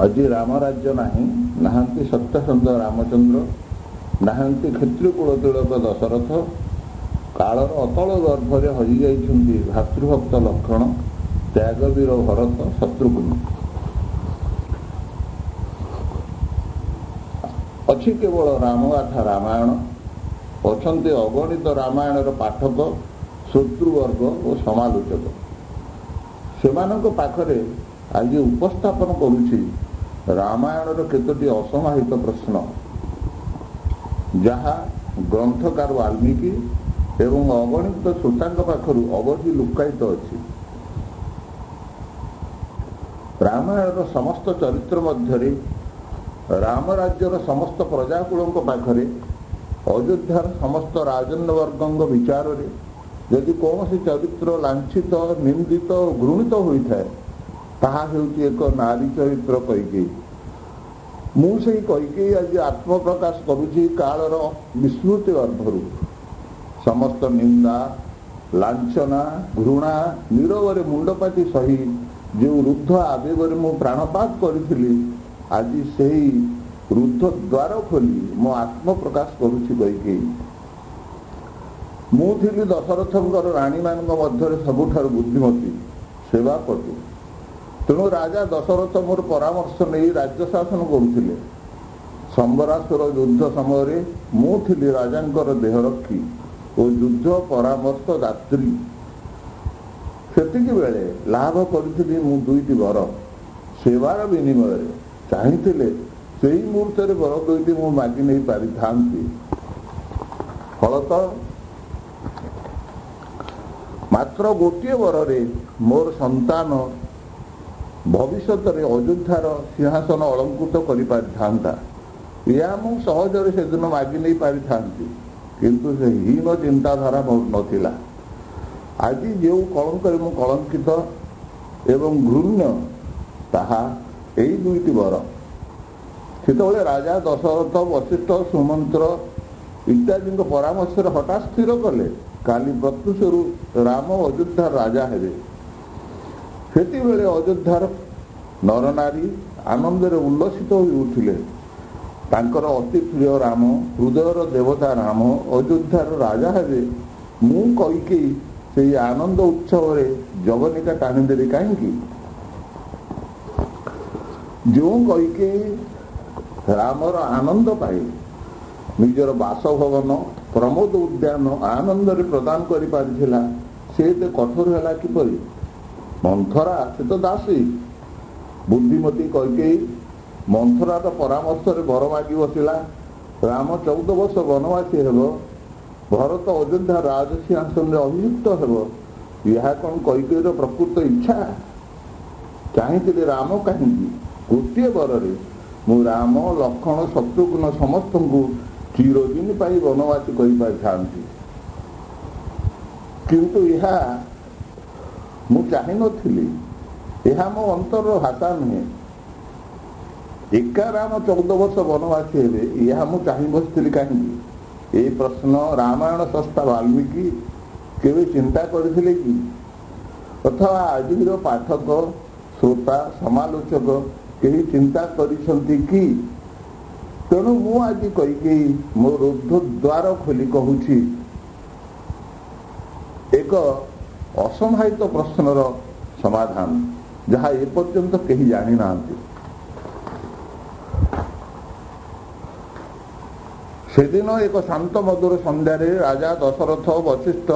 ଆଜି ରାମ ରାଜ୍ୟ ନାହିଁ, ନାହାନ୍ତି ସତ୍ୟସନ୍ଧ ରାମଚନ୍ଦ୍ର, ନାହାନ୍ତି କ୍ଷତ୍ରିୟ କୁଳ ତିଳକ ଦଶରଥ, କାଳର ଅତଳ ଗର୍ଭରେ ହଜିଯାଇଛନ୍ତି ଭାତୃଭକ୍ତ ଲକ୍ଷ୍ମଣ, ତ୍ୟାଗବୀର ଭରତ, ଶତ୍ରୁଘ୍ନ। ଅଛି କେବଳ ରାମଗାଥା ରାମାୟଣ, ଅଛନ୍ତି ଅଗଣିତ ରାମାୟଣର ପାଠକ, ଶତ୍ରୁବର୍ଗ ଓ ସମାଲୋଚକ। ସେମାନଙ୍କ ପାଖରେ ଆଜି ଉପସ୍ଥାପନ କରୁଛି ରାମାୟଣର କେତୋଟି ଅସମାହିତ ପ୍ରଶ୍ନ, ଯାହା ଗ୍ରନ୍ଥକାର ବାଲ୍ମୀକି ଏବଂ ଅଗଣିତ ଶ୍ରୋତାଙ୍କ ପାଖରୁ ଅବଧି ଲୁକାୟିତ ଅଛି। ରାମାୟଣର ସମସ୍ତ ଚରିତ୍ର ମଧ୍ୟରେ ରାମ ରାଜ୍ୟର ସମସ୍ତ ପ୍ରଜାକୁଳଙ୍କ ପାଖରେ ଅଯୋଧ୍ୟାର ସମସ୍ତ ରାଜନ୍ୟବର୍ଗଙ୍କ ବିଚାରରେ ଯଦି କୌଣସି ଚରିତ୍ର ଲାଞ୍ଛିତ, ନିନ୍ଦିତ ଓ ଘୃଣିତ ହୋଇଥାଏ, ତାହା ହେଉଛି ଏକ ନାରୀ ଚରିତ୍ର କୈକେୟୀ। ମୁଁ ସେହି କୈକେୟୀ ଆଜି ଆତ୍ମପ୍ରକାଶ କରୁଛି କାଳର ବିସ୍ମୃତି ଗର୍ଭରୁ। ସମସ୍ତ ନିନ୍ଦା, ଲାଞ୍ଛନା, ଘୃଣା ନୀରବରେ ମୁଣ୍ଡପାତି ସହି ଯେଉଁ ରୁଦ୍ଧ ଆବେଗରେ ମୁଁ ପ୍ରାଣପାତ କରିଥିଲି, ଆଜି ସେହି ରୁଦ୍ଧ ଦ୍ୱାର ଖୋଲି ମୁଁ ଆତ୍ମପ୍ରକାଶ କରୁଛି କୈକେୟୀ। ମୁଁ ଥିଲି ଦଶରଥଙ୍କର ରାଣୀମାନଙ୍କ ମଧ୍ୟରେ ସବୁଠାରୁ ବୁଦ୍ଧିମତୀ, ସେବାପଟୁ। ତେଣୁ ରାଜା ଦଶରଥ ମୋର ପରାମର୍ଶ ନେଇ ରାଜ୍ୟ ଶାସନ କରୁଥିଲେ। ସମ୍ବରାସୁର ଯୁଦ୍ଧ ସମୟରେ ମୁଁ ଥିଲି ରାଜାଙ୍କର ଦେହରକ୍ଷୀ ଓ ଯୁଦ୍ଧ ପରାମର୍ଶ ଦାତ୍ରୀ। ସେତିକି ବେଳେ ଲାଭ କରିଥିଲି ମୁଁ 2ଟି ବର, ସେବାର ବିନିମୟରେ। ଚାହିଁଥିଲେ ସେହି ମୁହୂର୍ତ୍ତରେ ବର 2ଟି ମୁଁ ମାଗି ନେଇ ପାରିଥାନ୍ତି। ଫଳତଃ ମାତ୍ର ଗୋଟିଏ ବରରେ ମୋର ସନ୍ତାନ ଭବିଷ୍ୟତରେ ଅଯୋଧ୍ୟାର ସିଂହାସନ ଅଳଙ୍କୃତ କରିପାରିଥାନ୍ତା। ଏହା ମୁଁ ସହଜରେ ସେଦିନ ମାଗି ନେଇ ପାରିଥାନ୍ତି, କିନ୍ତୁ ସେ ହୀନ ଚିନ୍ତାଧାରା ମୋର ନଥିଲା। ଆଜି ଯେଉଁ କଳଙ୍କରେ ମୁଁ କଳଙ୍କିତ ଏବଂ ଘୃଣ୍ୟ, ତାହା ଏଇ 2ଟି ବର। ସେତେବେଳେ ରାଜା ଦଶରଥ, ବଶିଷ୍ଠ, ସୁମନ୍ତ୍ର ଇତ୍ୟାଦିଙ୍କ ପରାମର୍ଶରେ ହଠାତ୍ ସ୍ଥିର କଲେ କାଲି ପ୍ରତ୍ୟୁଷରୁ ରାମ ଅଯୋଧ୍ୟାର ରାଜା ହେବେ। ସେତେବେଳେ ଅଯୋଧ୍ୟାର ନରନାରୀ ଆନନ୍ଦରେ ଉଲ୍ଲସିତ ହୋଇ ଉଠିଲେ। ତାଙ୍କର ଅତି ପ୍ରିୟ ରାମ, ହୃଦୟର ଦେବତା ରାମ ଅଯୋଧ୍ୟାର ରାଜା ହେବେ। ମୁଁ କୈକେୟୀ ସେହି ଆନନ୍ଦ ଉତ୍ସବରେ ଜବନିକା ଟାଣିଦେବି କାହିଁକି? ଯେଉଁ କୈକେୟୀ ରାମର ଆନନ୍ଦ ପାଇଁ ନିଜର ବାସଭବନ, ପ୍ରମୋଦ ଉଦ୍ୟାନ ଆନନ୍ଦରେ ପ୍ରଦାନ କରିପାରିଥିଲା, ସେ ଏତେ କଠୋର ହେଲା କିପରି? ମନ୍ଥରା ସେ ତ ଦାସୀ। ବୁଦ୍ଧିମତୀ କୈକେୟୀ ମନ୍ଥରାର ପରାମର୍ଶରେ ବର ମାଗି ବସିଲା। ରାମ 14 ବର୍ଷ ବନବାସୀ ହେବ, ଭରତ ଅଯୋଧ୍ୟା ରାଜସିଂହାସନରେ ଅଭିଯୁକ୍ତ ହେବ। ଏହା କ'ଣ କୈକେୟୀର ପ୍ରକୃତ ଇଚ୍ଛା? ଚାହିଁଥିଲେ ରାମ କାହିଁକି? ଗୋଟିଏ ବରରେ ମୁଁ ରାମ, ଲକ୍ଷ୍ମଣ, ଶତ୍ରୁଘ୍ନ ସମସ୍ତଙ୍କୁ ଚିରଦିନ ପାଇଁ ବନବାସୀ କରିପାରିଥାନ୍ତି। କିନ୍ତୁ ଏହା ମୁଁ ଚାହିଁନଥିଲି। ଏହା ମୋ ଅନ୍ତରର ଭାଷା ନୁହେଁ। ଏକା ରାମ 14 ବର୍ଷ ବନବାସୀ ହେବେ, ଏହା ମୁଁ ଚାହିଁ ବସିଥିଲି କାହିଁକି? ଏହି ପ୍ରଶ୍ନ ରାମାୟଣ ସ୍ରଷ୍ଟା ବାଲ୍ମୀକି କେବେ ଚିନ୍ତା କରିଥିଲେ କି? ଅଥବା ଆଜିର ପାଠକ, ଶ୍ରୋତା, ସମାଲୋଚକ କେହି ଚିନ୍ତା କରିଛନ୍ତି କି? ତେଣୁ ମୁଁ ଆଜି କୈକେୟୀ ମୋ ରୁଦ୍ଧ ଦ୍ୱାର ଖୋଲି କହୁଛି ଏକ ଅସମାହିତ ପ୍ରଶ୍ନର ସମାଧାନ, ଯାହା ଏପର୍ଯ୍ୟନ୍ତ କେହି ଜାଣିନାହାନ୍ତି। ସେଦିନ ଏକ ଶାନ୍ତ ମଧୁର ସନ୍ଧ୍ୟାରେ ରାଜା ଦଶରଥ, ବଶିଷ୍ଠ,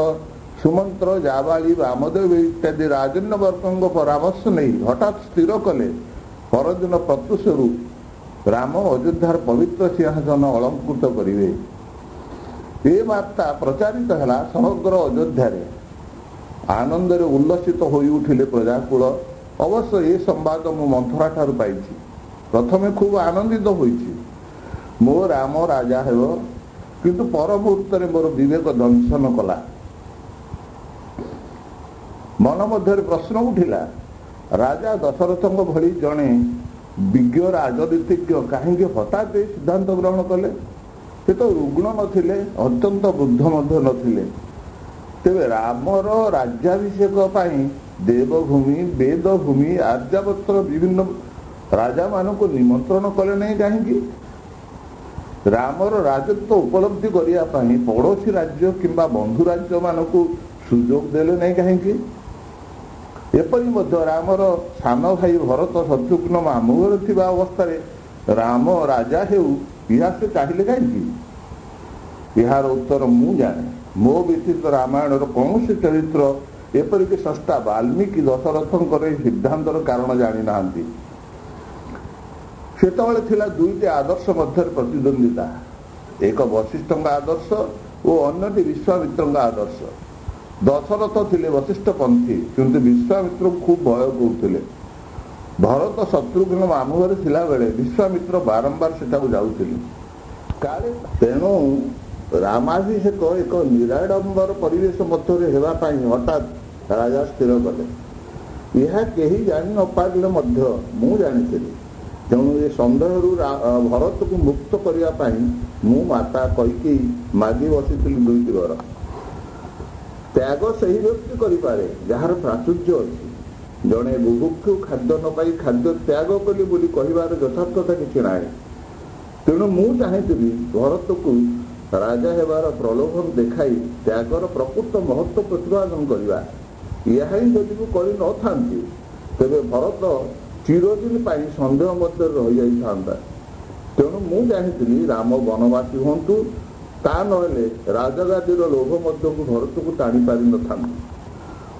ସୁମନ୍ତ୍ର, ଜାବାଳି, ବାମଦେବ ଇତ୍ୟାଦି ରାଜନ୍ୟବର୍ଗଙ୍କ ପରାମର୍ଶ ନେଇ ହଠାତ୍ ସ୍ଥିର କଲେ ପରଦିନ ପ୍ରତ୍ୟୁଷରୁ ରାମ ଅଯୋଧ୍ୟାର ପବିତ୍ର ସିଂହାସନ ଅଳଙ୍କୃତ କରିବେ। ଏ ବାର୍ତ୍ତା ପ୍ରଚାରିତ ହେଲା ସମଗ୍ର ଅଯୋଧ୍ୟାରେ। ଆନନ୍ଦରେ ଉଲ୍ଲସିତ ହୋଇ ଉଠିଲେ ପ୍ରଜାକୁଳ। ଅବଶ୍ୟ ଏ ସମ୍ବାଦ ମୁଁ ମନ୍ଥରା ଠାରୁ ପାଇଛି। ପ୍ରଥମେ ଖୁବ୍ ଆନନ୍ଦିତ ହୋଇଛି, ମୋ ରାମ ରାଜା ହେବ। କିନ୍ତୁ ପର ମୁହୂର୍ତ୍ତରେ ମୋର ବିବେକ ଦଂଶନ କଲା। ମନ ମଧ୍ୟରେ ପ୍ରଶ୍ନ ଉଠିଲା, ରାଜା ଦଶରଥଙ୍କ ଭଳି ଜଣେ ବିଜ୍ଞ ରାଜନୀତିଜ୍ଞ କାହିଁକି ହଠାତ୍ ଏହି ସିଦ୍ଧାନ୍ତ ଗ୍ରହଣ କଲେ? ସେ ତ ରୁଗ୍ଣ ନଥିଲେ, ଅତ୍ୟନ୍ତ ବୃଦ୍ଧ ମଧ୍ୟ ନଥିଲେ। ତେବେ ରାମର ରାଜ୍ୟାଭିଷେକ ପାଇଁ ଦେବଭୂମି ବେଦଭୂମି ଆର୍ଯ୍ୟାବର୍ତ୍ତର ବିଭିନ୍ନ ରାଜା ମାନଙ୍କୁ ନିମନ୍ତ୍ରଣ କଲେ ନାହିଁ କାହିଁକି? ରାମର ରାଜତ୍ୱ ଉପଲବ୍ଧି କରିବା ପାଇଁ ପଡ଼ୋଶୀ ରାଜ୍ୟ କିମ୍ବା ବନ୍ଧୁ ରାଜ୍ୟ ମାନଙ୍କୁ ସୁଯୋଗ ଦେଲେ ନାହିଁ କାହିଁକି? ଏପରି ମଧ୍ୟ ରାମର ସାନ ଭାଇ ଭରତ ଶତ୍ରୁଘ୍ନ ମାମୁଁ ଘରେ ଥିବା ଅବସ୍ଥାରେ ରାମ ରାଜା ହେଉ ଏହା ସେ ଚାହିଁଲେ କାହିଁକି? ଏହାର ଉତ୍ତର ମୁଁ ଜାଣେ। ମୋ ବ୍ୟତୀତ ରାମାୟଣର କୌଣସି ଚରିତ୍ର ଏପରିକି ସ୍ରଷ୍ଟା ବାଲ୍ମୀକି ଦଶରଥଙ୍କର ଏହି ସିଦ୍ଧାନ୍ତର କାରଣ ଜାଣିନାହାନ୍ତି। ସେତେବେଳେ ଥିଲା ଦୁଇଟି ଆଦର୍ଶ ମଧ୍ୟରେ ପ୍ରତିଦ୍ୱନ୍ଦିତା, ଏକ ବଶିଷ୍ଠଙ୍କ ଆଦର୍ଶ ଓ ଅନ୍ୟଟି ବିଶ୍ୱାମିତ୍ରଙ୍କ ଆଦର୍ଶ। ଦଶରଥ ଥିଲେ ବଶିଷ୍ଠ ପନ୍ଥୀ, କିନ୍ତୁ ବିଶ୍ୱାମିତ୍ରଙ୍କୁ ଖୁବ୍ ଭୟ କରୁଥିଲେ। ଭରତ ଶତ୍ରୁଘ୍ନ ମାମୁଁ ଘରେ ଥିଲାବେଳେ ବିଶ୍ୱାମିତ୍ର ବାରମ୍ବାର ସେଠାକୁ ଯାଉଥିଲେ। ତେଣୁ ରାମାଭିଷେକ ଏକ ନିରାଡମ୍ବର ପରିବେଶ ମଧ୍ୟରେ ହେବା ପାଇଁ ହଠାତ୍ ରାଜା ସ୍ଥିର କଲେ। ଏହା କେହି ଜାଣି ନ ପାରିଲେ ମଧ୍ୟ ମୁଁ ଜାଣିଥିଲି। ତେଣୁ ଏ ସନ୍ଦେହରୁ ଭରତକୁ ମୁକ୍ତ କରିବା ପାଇଁ ମୁଁ ମାତା କୈକେୟୀ ମାଗି ବସିଥିଲି ଦୁଇଟି ବର। ତ୍ୟାଗ ସେହି ବ୍ୟକ୍ତି କରିପାରେ ଯାହାର ପ୍ରାଚୁର୍ଯ୍ୟ ଅଛି। ଜଣେ ବୁଭୁକ୍ଷୁ ଖାଦ୍ୟ ନ ପାଇ ଖାଦ୍ୟ ତ୍ୟାଗ କଲି ବୋଲି କହିବାର ଯଥାର୍ଥତା କିଛି ନାହିଁ। ତେଣୁ ମୁଁ ଚାହିଁଥିଲି ଭରତକୁ ରାଜା ହେବାର ପ୍ରଲୋଭନ ଦେଖାଇ ତ୍ୟାଗର ପ୍ରକୃତ ମହତ୍ଵ ପ୍ରତିପାଦନ କରିବା। ଏହା ହିଁ ଯଦି ମୁଁ କରିନଥାନ୍ତି ତେବେ ଭରତ ଚିରଦିନ ପାଇଁ ସନ୍ଦେହ ମଧ୍ୟରେ ରହିଯାଇଥାନ୍ତା। ତେଣୁ ମୁଁ ଚାହିଁଥିଲି ରାମ ବନବାସୀ ହୁଅନ୍ତୁ, ତା ନହେଲେ ରାଜଗାଦୀର ଲୋଭ ମଧ୍ୟକୁ ଭରତକୁ ଟାଣି ପାରିନଥାନ୍ତି।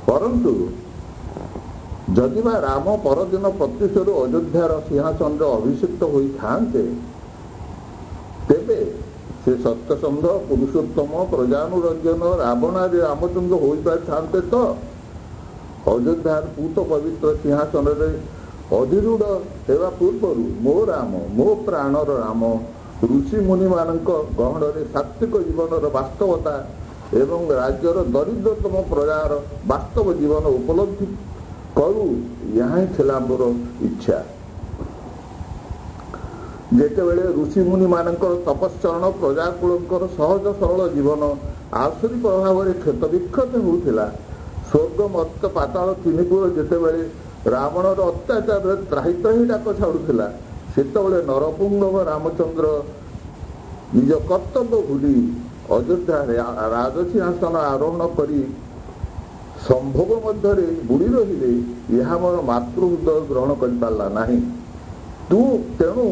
ପରନ୍ତୁ ଯଦିବା ରାମ ପରଦିନ ପ୍ରତ୍ୟୁଷରୁ ଅଯୋଧ୍ୟାର ସିଂହାସନରେ ଅଭିଷିକ୍ତ ହୋଇଥାନ୍ତେ ତେବେ ସେ ସତ୍ୟସନ୍ଧ ପୁରୁଷୋତ୍ତମ ପ୍ରଜାନୁରଞ୍ଜନ ରାବଣାଦି ରାମଚନ୍ଦ୍ର ହୋଇପାରିଥାନ୍ତେ ତ? ଅଯୋଧ୍ୟାର ପୂତ ପବିତ୍ର ସିଂହାସନରେ ଅଧିରୂଢ଼ ହେବା ପୂର୍ବରୁ ମୋ ରାମ, ମୋ ପ୍ରାଣର ରାମ ଋଷି ମୁନିମାନଙ୍କ ଗହଣରେ ସାତ୍ତ୍ୱିକ ଜୀବନର ବାସ୍ତବତା ଏବଂ ରାଜ୍ୟର ଦରିଦ୍ରତମ ପ୍ରଜାର ବାସ୍ତବ ଜୀବନ ଉପଲବ୍ଧି କରୁ, ଏହା ହିଁ ଥିଲା ମୋର ଇଚ୍ଛା। ଯେତେବେଳେ ଋଷିମୁନି ମାନଙ୍କର ତପଶ୍ଚରଣ ପ୍ରଜାକୁଳଙ୍କର ସହଜ ସରଳ ଜୀବନ ଆସୁରୀ ପ୍ରଭାବରେ କ୍ଷତବିକ୍ଷତ ହେଉଥିଲା, ସ୍ୱର୍ଗ ମର୍ତ୍ତ୍ୟ ପାତାଳ ତିନିପୁର ଯେତେବେଳେ ରାବଣର ଅତ୍ୟାଚାରରେ ତ୍ରାହି ତ୍ରାହି ଡାକ ଛାଡୁଥିଲା, ସେତେବେଳେ ନରପୁଙ୍ଗବ ରାମଚନ୍ଦ୍ର ନିଜ କର୍ତ୍ତବ୍ୟ ଭୁଲି ଅଯୋଧ୍ୟାରେ ରାଜସିଂହାସନ ଆରୋହଣ କରି ସମ୍ଭୋଗ ମଧ୍ୟରେ ବୁଡ଼ି ରହିଲେ, ଏହା ମୋର ମାତୃହୃଦୟ ଗ୍ରହଣ କରିପାରିଲା ନାହିଁ। ତେଣୁ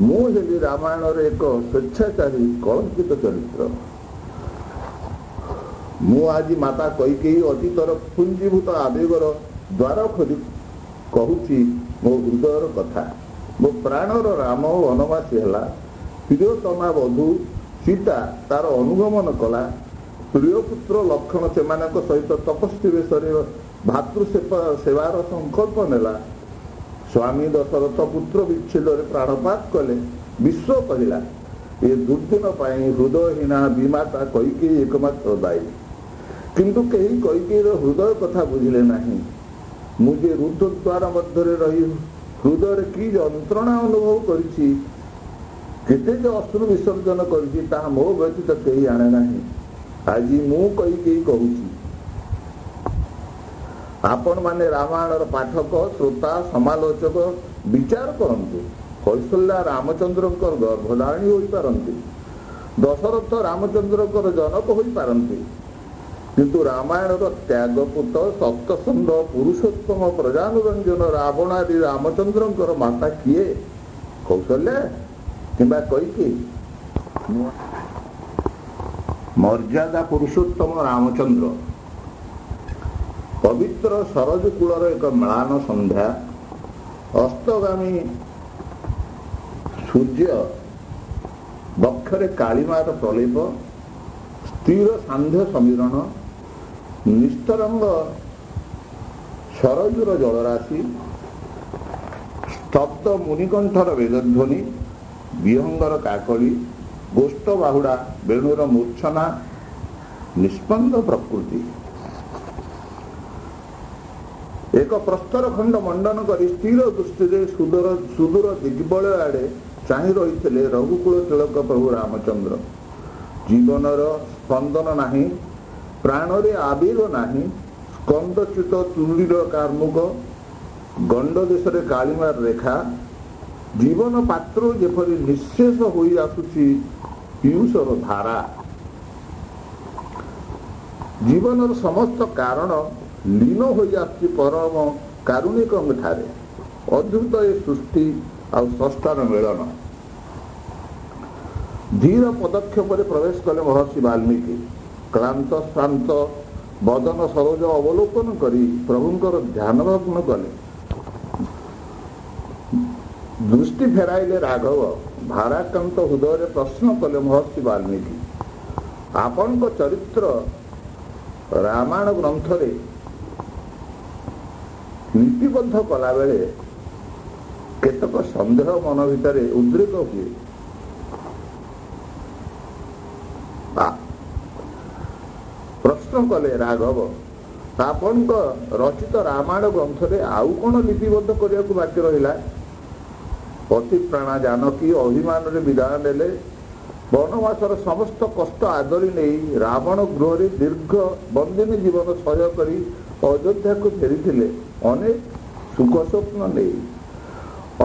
ମୁଁ ହେଲି ରାମାୟଣର ଏକ ସ୍ୱେଚ୍ଛାଚାରୀ କଳଙ୍କିତ ଚରିତ୍ର। ମୁଁ ଆଜି ମାତା କୈକେୟୀ ଅତୀତର ପୁଞ୍ଜୀଭୂତ ଆବେଗର ଦ୍ୱାର ଖୋଲି କହୁଛି ମୋ ହୃଦୟର କଥା। ମୋ ପ୍ରାଣର ରାମ ବନବାସୀ ହେଲା, ପ୍ରିୟତମା ବଧୂ ସୀତା ତାର ଅନୁଗମନ କଲା, ପ୍ରିୟପୁତ୍ର ଲକ୍ଷ୍ମଣ ସେମାନଙ୍କ ସହିତ ତପସ୍ୱୀ ବେଶରେ ଭାତୃ ସେବାର ସଂକଳ୍ପ ନେଲା, ସ୍ୱାମୀ ଦଶରଥ ପୁତ୍ର ବିଚ୍ଛେଦରେ ପ୍ରାଣପାତ କଲେ। ବିଶ୍ୱ କହିଲା ଏ ଦୁର୍ଦିନ ପାଇଁ ହୃଦୟହୀନା ବିମାତା କୈକେୟୀ ଏକମାତ୍ର ଦାୟୀ। କିନ୍ତୁ କେହି କୈକେୟୀର ହୃଦୟ କଥା ବୁଝିଲେ ନାହିଁ। ମୁଁ ଯେ ରୁଦ୍ଧ ଦ୍ୱାର ମଧ୍ୟରେ ରହି ହୃଦୟରେ କି ଯନ୍ତ୍ରଣା ଅନୁଭବ କରିଛି, କେତେ ଯେ ଅଶ୍ରୁ ବିସର୍ଜନ କରିଛି, ତାହା ମୋ ବ୍ୟତୀତ କେହି ଜାଣେ ନାହିଁ। ଆଜି ମୁଁ କୈକେୟୀ କହୁଛି, ଆପଣମାନେ ରାମାୟଣର ପାଠକ, ଶ୍ରୋତା, ସମାଲୋଚକ ବିଚାର କରନ୍ତୁ। କୌଶଲ୍ୟା ରାମଚନ୍ଦ୍ରଙ୍କର ଗର୍ଭଧାରିଣୀ ହୋଇପାରନ୍ତି, ଦଶରଥ ରାମଚନ୍ଦ୍ରଙ୍କର ଜନକ ହୋଇପାରନ୍ତି, କିନ୍ତୁ ରାମାୟଣର ତ୍ୟାଗପୁତ ସପ୍ତସନ୍ଧ ପୁରୁଷୋତ୍ତମ ପ୍ରଜାନୁରଞ୍ଜନ ରାବଣାଦି ରାମଚନ୍ଦ୍ରଙ୍କର ମାତା କିଏ? କୌଶଲ୍ୟା କିମ୍ବା କୈକେୟୀ? ମର୍ଯ୍ୟାଦା ପୁରୁଷୋତ୍ତମ ରାମଚନ୍ଦ୍ର। ପବିତ୍ର ସରଜ କୂଳର ଏକ ମ୍ଳାନ ସନ୍ଧ୍ୟା, ଅସ୍ତଗାମୀ ସୂର୍ଯ୍ୟ ବକ୍ଷରେ କାଳିମାର ପ୍ରଲେପ, ସ୍ଥିର ସାନ୍ଧ୍ୟ ସମୀରଣ, ନିସ୍ତରଙ୍ଗ ସରଜୁର ଜଳରାଶି, ସ୍ତବ୍ଧ ମୁନିକଣ୍ଠର ବେଦଧ୍ୱନି, ବିହଙ୍ଗର କାକଳି, ଗୋଷ୍ଠ ବାହୁଡ଼ା ବେଣୁର ମୂର୍ଚ୍ଛନା, ନିଷ୍ପନ୍ଦ ପ୍ରକୃତି। ଏକ ପ୍ରସ୍ତର ଖଣ୍ଡ ମଣ୍ଡନ କରି ସ୍ଥିର ଦୃଷ୍ଟିରେ ସୁଦୂର ଦିଗ୍ବଳୟ ଆଡ଼େ ଚାହିଁ ରହିଥିଲେ ରଘୁକୁଳ ତିଳକ ପ୍ରଭୁ ରାମଚନ୍ଦ୍ର। ଜୀବନର ସ୍ପନ୍ଦନ ନାହିଁ, ପ୍ରାଣରେ ଆବେଗ ନାହିଁ, ସ୍କନ୍ଦଚ୍ୟୁତ ଚୁଡ଼ିର କାର୍ମୁକ, ଗଣ୍ଡ ଦେଶରେ କାଳିମାର ରେଖା, ଜୀବନ ପାତ୍ର ଯେପରି ନିଃଶେଷ ହୋଇ ଆସୁଛି ପିୟୁଷର ଧାରା। ଜୀବନର ସମସ୍ତ କାରଣ ଲୀନ ହୋଇ ଆସୁଛି ପରମ କାରୁଣିକଙ୍କ ଠାରେ। ଅଦ୍ଭୁତ ଏ ସୃଷ୍ଟି ଆଉ ସ୍ରଷ୍ଟାର ମିଳନ। ଧୀର ପଦକ୍ଷେପରେ ପ୍ରବେଶ କଲେ ମହର୍ଷି ବାଲ୍ମୀକି। କ୍ଳାନ୍ତ ଶ୍ରାନ୍ତ ବଦନ ସରୋଜ ଅବଲୋକନ କରି ପ୍ରଭୁଙ୍କର ଧ୍ୟାନମଗ୍ନ କଲେ। ଦୃଷ୍ଟି ଫେରାଇଲେ ରାଘବ। ଭାରାକ୍ରାନ୍ତ ହୃଦୟରେ ପ୍ରଶ୍ନ କଲେ ମହର୍ଷି ବାଲ୍ମୀକି, ଆପଣଙ୍କ ଚରିତ୍ର ରାମାୟଣ ଗ୍ରନ୍ଥରେ ଲିପିବଦ୍ଧ କଲାବେଳେ କେତେକ ସନ୍ଦେହ ମନ ଭିତରେ ଉଦ୍ରେକ ହୁଏ। ପ୍ରଶ୍ନ କଲେ ରାଘବ, ଆପଣଙ୍କ ରଚିତ ରାମାୟଣ ଗ୍ରନ୍ଥରେ ଆଉ କଣ ଲିପିବଦ୍ଧ କରିବାକୁ ବାକି ରହିଲା? ପତି ପ୍ରାଣା ଜାନକୀ ଅଭିମାନରେ ବିଦାୟ ନେଲେ। ବନବାସର ସମସ୍ତ କଷ୍ଟ ଆଦରି ନେଇ ରାବଣ ଗୃହରେ ଦୀର୍ଘ ବନ୍ଦିନୀ ଜୀବନ ସହ୍ୟ କରି ଅଯୋଧ୍ୟାକୁ ଫେରିଥିଲେ ଅନେକ ସୁଖ ସ୍ୱପ୍ନ ନେଇ।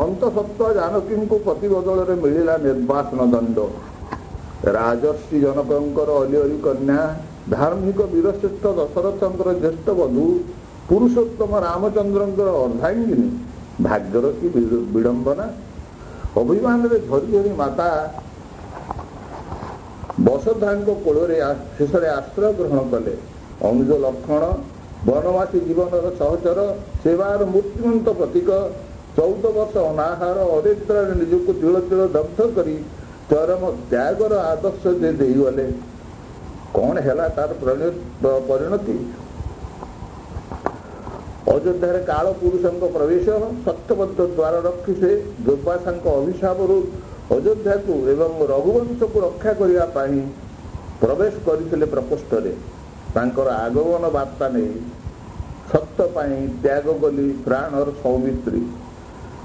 ଅନ୍ତଃସତ୍ତ୍ୱ ଜାନକୀଙ୍କୁ ପତି ବଦଳରେ ମିଳିଲା ନିର୍ବାସନ ଦଣ୍ଡ। ରାଜର୍ଷି ଜନକଙ୍କର ଅଲିଅଳି କନ୍ୟା, ଧାର୍ମିକ ବୀରଶ୍ରେଷ୍ଠ ଦଶରଥଙ୍କର ଜ୍ୟେଷ୍ଠ ବଧୂ, ପୁରୁଷୋତ୍ତମ ରାମଚନ୍ଦ୍ରଙ୍କର ଅର୍ଦ୍ଧାଙ୍ଗିନୀ, ଭାଗ୍ୟର କି ବିଡ଼ମ୍ବନା। ଅଭିମାନରେ ଝରି ଝରି ମାତା ବସୁଧାଙ୍କ କୋଳରେ ଶେଷରେ ଆଶ୍ରୟ ଗ୍ରହଣ କଲେ। ଅନୁଜ ଲକ୍ଷଣ, ବନବାସୀ ଜୀବନର ସହଚର, ସେବାର ମୂର୍ତ୍ତିମନ୍ତ ପ୍ରତୀକ। 14 ବର୍ଷ ଅନାହାର ଅନିଦ୍ରାରେ ନିଜକୁ ତିଳ ତିଳ ଦଗ୍ଧ କରି ଚରମ ତ୍ୟାଗର ଆଦର୍ଶ ଯେ ଦେଇଗଲେ, କଣ ହେଲା ତାର ପରିଣତି? ଅଯୋଧ୍ୟାରେ କାଳ ପୁରୁଷଙ୍କ ପ୍ରବେଶ। ସତ୍ୟବଦ୍ଧ ଦ୍ୱାର ରକ୍ଷୀ ସେ ଦୁର୍ବାସାଙ୍କ ଅଭିଶାପରୁ ଅଯୋଧ୍ୟାକୁ ଏବଂ ରଘୁବଂଶକୁ ରକ୍ଷା କରିବା ପାଇଁ ପ୍ରବେଶ କରିଥିଲେ ପ୍ରକୋଷ୍ଠରେ। ତାଙ୍କର ଆଗମନ ବାର୍ତ୍ତା ନେଇ ସତ୍ୟ ପାଇଁ ତ୍ୟାଗ କଲି ପ୍ରାଣର ସୌମିତ୍ରୀ।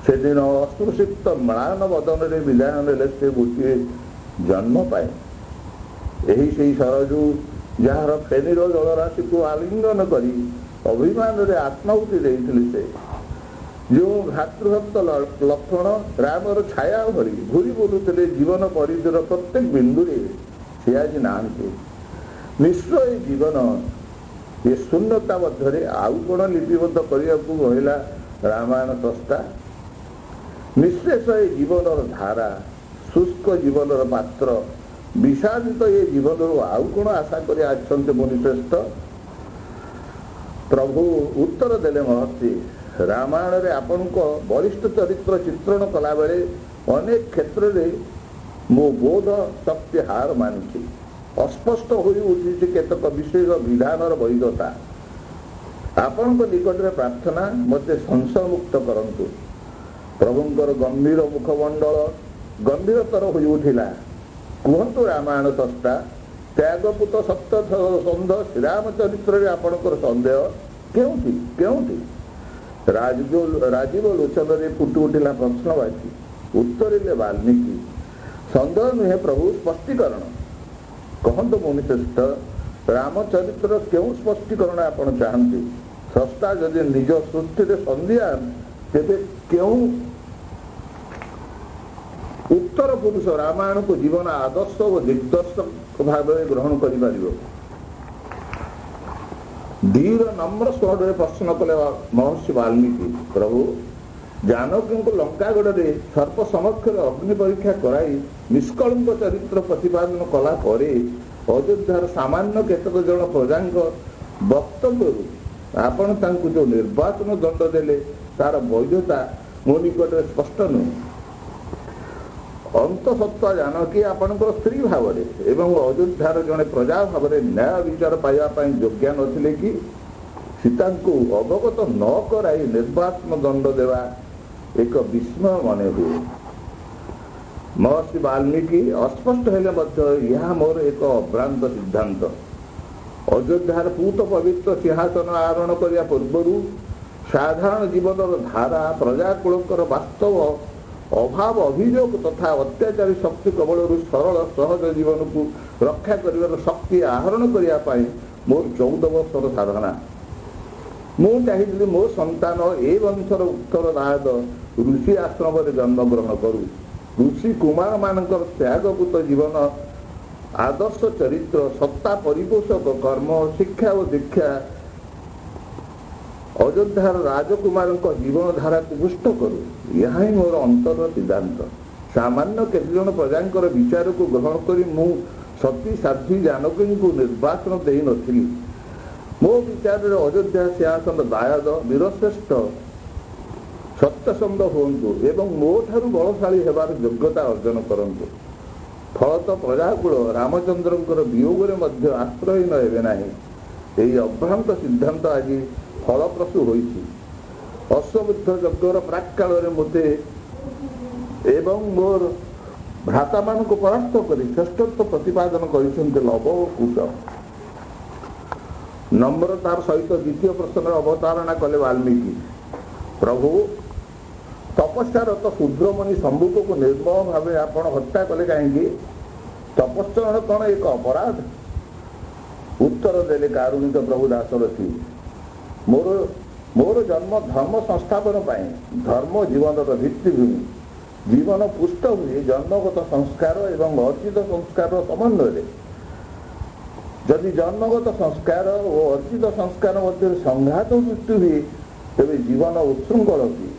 ସେଦିନ ଅଶ୍ରୁସିକ୍ତ ମ୍ଳାନ ବଦନରେ ବିଦାୟ ନେଲେ ସେ ଗୋଟିଏ ଜନ୍ମ ପାଇଁ। ଏହି ସେହି ସରଜୁ ଯାହାର ଫେନିର ଜଳରାଶିକୁ ଆଲିଙ୍ଗନ କରି ଅଭିମାନରେ ଆତ୍ମାହୁତି ଦେଇଥିଲେ ସେ। ଯେଉଁ ଭାତୃଭକ୍ତ ଲକ୍ଷ୍ମଣ ରାମର ଛାୟା ଭଳି ଘୁରି ବୁଲୁଥିଲେ ଜୀବନ ପରିଧିର ପ୍ରତ୍ୟେକ ବିନ୍ଦୁରେ, ସେ ଆଜି ନାହାନ୍ତି। ନିଶ୍ଚୟ ଏ ଜୀବନ ଏ ଶୂନ୍ୟତା ମଧ୍ୟରେ ଆଉ କଣ ଲିପିବଦ୍ଧ କରିବାକୁ ରହିଲା ରାମାୟଣ ସ୍ରଷ୍ଟା? ନିଃଶେଷ ଏ ଜୀବନର ଧାରା, ଶୁଷ୍କ ଜୀବନର ପାତ୍ର, ବିଷାଦିତ ଏ ଜୀବନରୁ ଆଉ କଣ ଆଶା କରି ଆସିଛନ୍ତି ମୁନିଶ୍ରେଷ୍ଠ? ପ୍ରଭୁ ଉତ୍ତର ଦେଲେ, ମହର୍ଷି, ରାମାୟଣରେ ଆପଣଙ୍କ ବରିଷ୍ଠ ଚରିତ୍ର ଚିତ୍ରଣ କଲାବେଳେ ଅନେକ କ୍ଷେତ୍ରରେ ମୋ ବୋଧ ଶକ୍ତି ହାର ମାନିଛି। ଅସ୍ପଷ୍ଟ ହୋଇ ଉଠିଛି କେତେକ ବିଶେଷ ବିଧାନର ବୈଧତା। ଆପଣଙ୍କ ନିକଟରେ ପ୍ରାର୍ଥନା, ମୋତେ ସଂଶୟମୁକ୍ତ କରନ୍ତୁ। ପ୍ରଭୁଙ୍କର ଗମ୍ଭୀର ମୁଖମଣ୍ଡଳ ଗମ୍ଭୀରତର ହୋଇ ଉଠିଲା। କୁହନ୍ତୁ ରାମାୟଣ ସ୍ରଷ୍ଟା, ତ୍ୟାଗପୂତ ସତ୍ୟ ସନ୍ଧ ଶ୍ରୀରାମ ଚରିତ୍ରରେ ଆପଣଙ୍କର ସନ୍ଦେହ କେଉଁଠି କେଉଁଠି? ରାଜୀବ ଲୋଚନରେ ଫୁଟି ଉଠିଲା ପ୍ରଶ୍ନବାଚୀ। ଉତ୍ତରିଲେ ବାଲ୍ମୀକି, ସନ୍ଦେହ ନୁହେଁ ପ୍ରଭୁ, ସ୍ପଷ୍ଟୀକରଣ। କହନ୍ତୁ ମୁନିଶ୍ରେଷ୍ଠ, ରାମଚରିତ୍ରର କେଉଁ ସ୍ପଷ୍ଟୀକରଣ ଆପଣ ଚାହାନ୍ତି? ସ୍ରଷ୍ଟା ଯଦି ନିଜ ସୃଷ୍ଟିରେ ସନ୍ଧିଆନ, ତେବେ କେଉଁ ଉତ୍ତର ପୁରୁଷ ରାମାୟଣକୁ ଜୀବନ ଆଦର୍ଶ ଓ ଦିଗ୍ଦର୍ଶକ ଭାବରେ ଗ୍ରହଣ କରିପାରିବ? ଧୀର ନମ୍ର ସ୍ୱରରେ ପ୍ରଶ୍ନ କଲେ ମହର୍ଷି ବାଲ୍ମୀକି। ପ୍ରଭୁ, ଜାନକୀଙ୍କୁ ଲଙ୍କାଗଡ଼ରେ ସର୍ପ ସମକ୍ଷରେ ଅଗ୍ନି ପରୀକ୍ଷା କରାଇ ନିଷ୍କଳଙ୍କ ଚରିତ୍ର ପ୍ରତିପାଦନ କଲା ପରେ ଅଯୋଧ୍ୟାର ସାମାନ୍ୟ କେତେକ ଜଣ ପ୍ରଜାଙ୍କ ବକ୍ତବ୍ୟରୁ ଆପଣ ତାଙ୍କୁ ଯେଉଁ ନିର୍ବାଚନ ଦଣ୍ଡ ଦେଲେ, ତାର ବୈଧତା ମୋ ନିକଟରେ ସ୍ପଷ୍ଟ ନୁହେଁ। ଅନ୍ତଃସତ୍ତ୍ୱ ଜାନକୀ ଆପଣଙ୍କର ସ୍ତ୍ରୀ ଭାବରେ ଏବଂ ଅଯୋଧ୍ୟାର ଜଣେ ପ୍ରଜା ଭାବରେ ନ୍ୟାୟ ବିଚାର ପାଇବା ପାଇଁ ଯୋଗ୍ୟ ନଥିଲେ କି? ସୀତାଙ୍କୁ ଅବଗତ ନ କରାଇ ନିର୍ବାଚନ ଦଣ୍ଡ ଦେବା ଏକ ବିସ୍ମୟ ମନେ ହୁଏ। ମହର୍ଷି ବାଲ୍ମୀକି, ଅସ୍ପଷ୍ଟ ହେଲେ ମଧ୍ୟ ଏହା ମୋର ଏକ ଅଭ୍ରାନ୍ତ ସିଦ୍ଧାନ୍ତ। ଅଯୋଧ୍ୟାର ପୂତ ପବିତ୍ର ସିଂହାସନ ଆରୋହଣ କରିବା ପୂର୍ବରୁ ସାଧାରଣ ଜୀବନର ଧାରା, ପ୍ରଜାକୁଳଙ୍କର ବାସ୍ତବ ଅଭାବ ଅଭିଯୋଗ ତଥା ଅତ୍ୟାଚାରୀ ଶକ୍ତି କବଳରୁ ସରଳ ସହଜ ଜୀବନକୁ ରକ୍ଷା କରିବାର ଶକ୍ତି ଆହରଣ କରିବା ପାଇଁ ମୋର 14 ବର୍ଷର ସାଧନା। ମୁଁ ଚାହିଁଥିଲି ମୋ ସନ୍ତାନ ଏ ବଂଶର ଉତ୍ତରଦାୟକ ଋଷି ଆଶ୍ରମରେ ଜନ୍ମଗ୍ରହଣ କରୁ। ଋଷି କୁମାର ମାନଙ୍କର ତ୍ୟାଗପୂତ ଜୀବନ, ଆଦର୍ଶ ଚରିତ୍ର, ସତ୍ତା ପରିପୋଷକ କର୍ମ, ଶିକ୍ଷା ଓ ଦୀକ୍ଷା ଅଯୋଧ୍ୟାର ରାଜକୁମାରଙ୍କ ଜୀବନଧାରାକୁ ପୁଷ୍ଟ କରୁ। ଏହା ହିଁ ମୋର ଅନ୍ତରର ସିଦ୍ଧାନ୍ତ। ସାମାନ୍ୟ କେତେଜଣ ପ୍ରଜାଙ୍କର ବିଚାରକୁ ଗ୍ରହଣ କରି ମୁଁ ସତୀ ସାଧ୍ୱୀ ଜାନକୀଙ୍କୁ ନିର୍ବାସନ ଦେଇନଥିଲି। ମୋ ବିଚାରରେ ଅଯୋଧ୍ୟା ସିଂହାସନ ଦାୟାଦ ବୀରଶ୍ରେଷ୍ଠ ସତ୍ୟସନ୍ଧ ହୁଅନ୍ତୁ ଏବଂ ମୋ ଠାରୁ ବଳଶାଳୀ ହେବାର ଯୋଗ୍ୟତା ଅର୍ଜନ କରନ୍ତୁ। ଫଳତଃ ପ୍ରଜାକୁଳ ରାମଚନ୍ଦ୍ରଙ୍କର ବିୟୋଗରେ ମଧ୍ୟ ଆଶ୍ରୟହୀନ ହେବେ ନାହିଁ। ଏହି ଅଭ୍ରାନ୍ତ ସିଦ୍ଧାନ୍ତ ଆଜି ଫଳପ୍ରସୂ ହୋଇଛି। ଅଶ୍ୱମେଧ ଯଜ୍ଞର ପ୍ରାକ୍କାଳରେ ମୋତେ ଏବଂ ମୋର ଭ୍ରାତାମାନଙ୍କୁ ପରାସ୍ତ କରି ଶ୍ରେଷ୍ଠତ୍ୱ ପ୍ରତିପାଦନ କରିଛନ୍ତି ଲବ ଓ କୁଶ। ନମ୍ରତାର ସହିତ ଦ୍ୱିତୀୟ ପ୍ରଶ୍ନର ଅବତାରଣା କଲେ ବାଲ୍ମୀକି। ପ୍ରଭୁ, ତପସ୍ୟାରତ ଶୂଦ୍ରମଣି ସମ୍ମୁଖକୁ ନିର୍ମମ ଭାବେ ଆପଣ ହତ୍ୟା କଲେ କାହିଁକି? ତପସ୍ୟାରଣ କ'ଣ ଏକ ଅପରାଧ? ଉତ୍ତର ଦେଲେ କାରୁଣିକ ପ୍ରଭୁ ଦାଶରଥୀ, ମୋର ଜନ୍ମ ଧର୍ମ ସଂସ୍ଥାପନ ପାଇଁ। ଧର୍ମ ଜୀବନର ଭିତ୍ତିଭୂମି। ଜୀବନ ପୁଷ୍ଟ ହୁଏ ଜନ୍ମଗତ ସଂସ୍କାର ଏବଂ ଅର୍ଜିତ ସଂସ୍କାରର ସମନ୍ୱୟରେ। ଯଦି ଜନ୍ମଗତ ସଂସ୍କାର ଓ ଅର୍ଜିତ ସଂସ୍କାର ମଧ୍ୟରେ ସଂଘାତ ସୃଷ୍ଟି ହୁଏ ତେବେ ଜୀବନ ଉଚ୍ଛୃଙ୍ଖଳ ହୁଏ।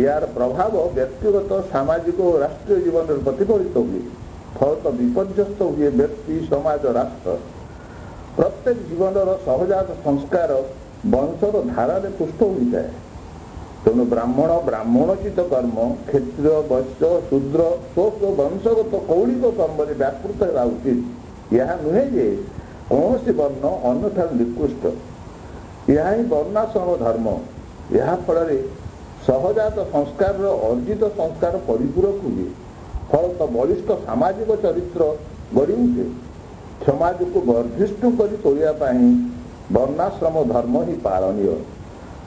ଏହାର ପ୍ରଭାବ ବ୍ୟକ୍ତିଗତ, ସାମାଜିକ ଓ ରାଷ୍ଟ୍ରୀୟ ଜୀବନରେ ପ୍ରତିଫଳିତ ହୁଏ। ଫଳତଃ ବିପର୍ଯ୍ୟସ୍ତ ହୁଏ ବ୍ୟକ୍ତି, ସମାଜ, ରାଷ୍ଟ୍ର। ପ୍ରତ୍ୟେକ ଜୀବନର ସହଜାତ ସଂସ୍କାର ବଂଶର ଧାରାରେ ପୁଷ୍ଟ ହୋଇଥାଏ। ତେଣୁ ବ୍ରାହ୍ମଣ ବ୍ରାହ୍ମଣୋଚିତ କର୍ମ, କ୍ଷତ୍ରିୟ ବୈଶ୍ୟ ଶୂଦ୍ର ସ୍ୱ ବଂଶଗତ କୌଳିକ କର୍ମରେ ବ୍ୟାପୃତ ହେବା ଉଚିତ। ଏହା ନୁହେଁ ଯେ କୌଣସି ବର୍ଣ୍ଣ ଅନ୍ୟଠାରୁ ନିକୃଷ୍ଟ। ଏହା ହିଁ ବର୍ଣ୍ଣାଶ୍ରମ ଧର୍ମ। ଏହା ଫଳରେ ସହଜାତ ସଂସ୍କାରର ଅର୍ଜିତ ସଂସ୍କାର ପରିପୂରକ ହୁଏ। ଫଳତଃ ବଳିଷ୍ଠ ସାମାଜିକ ଚରିତ୍ର ଗଢ଼ି ଉଠେ। ସମାଜକୁ ବର୍ଦ୍ଧିଷ୍ଣୁ କରି ତୋଳିବା ପାଇଁ ବର୍ଣ୍ଣାଶ୍ରମ ଧର୍ମ ହିଁ ପାଳନୀୟ।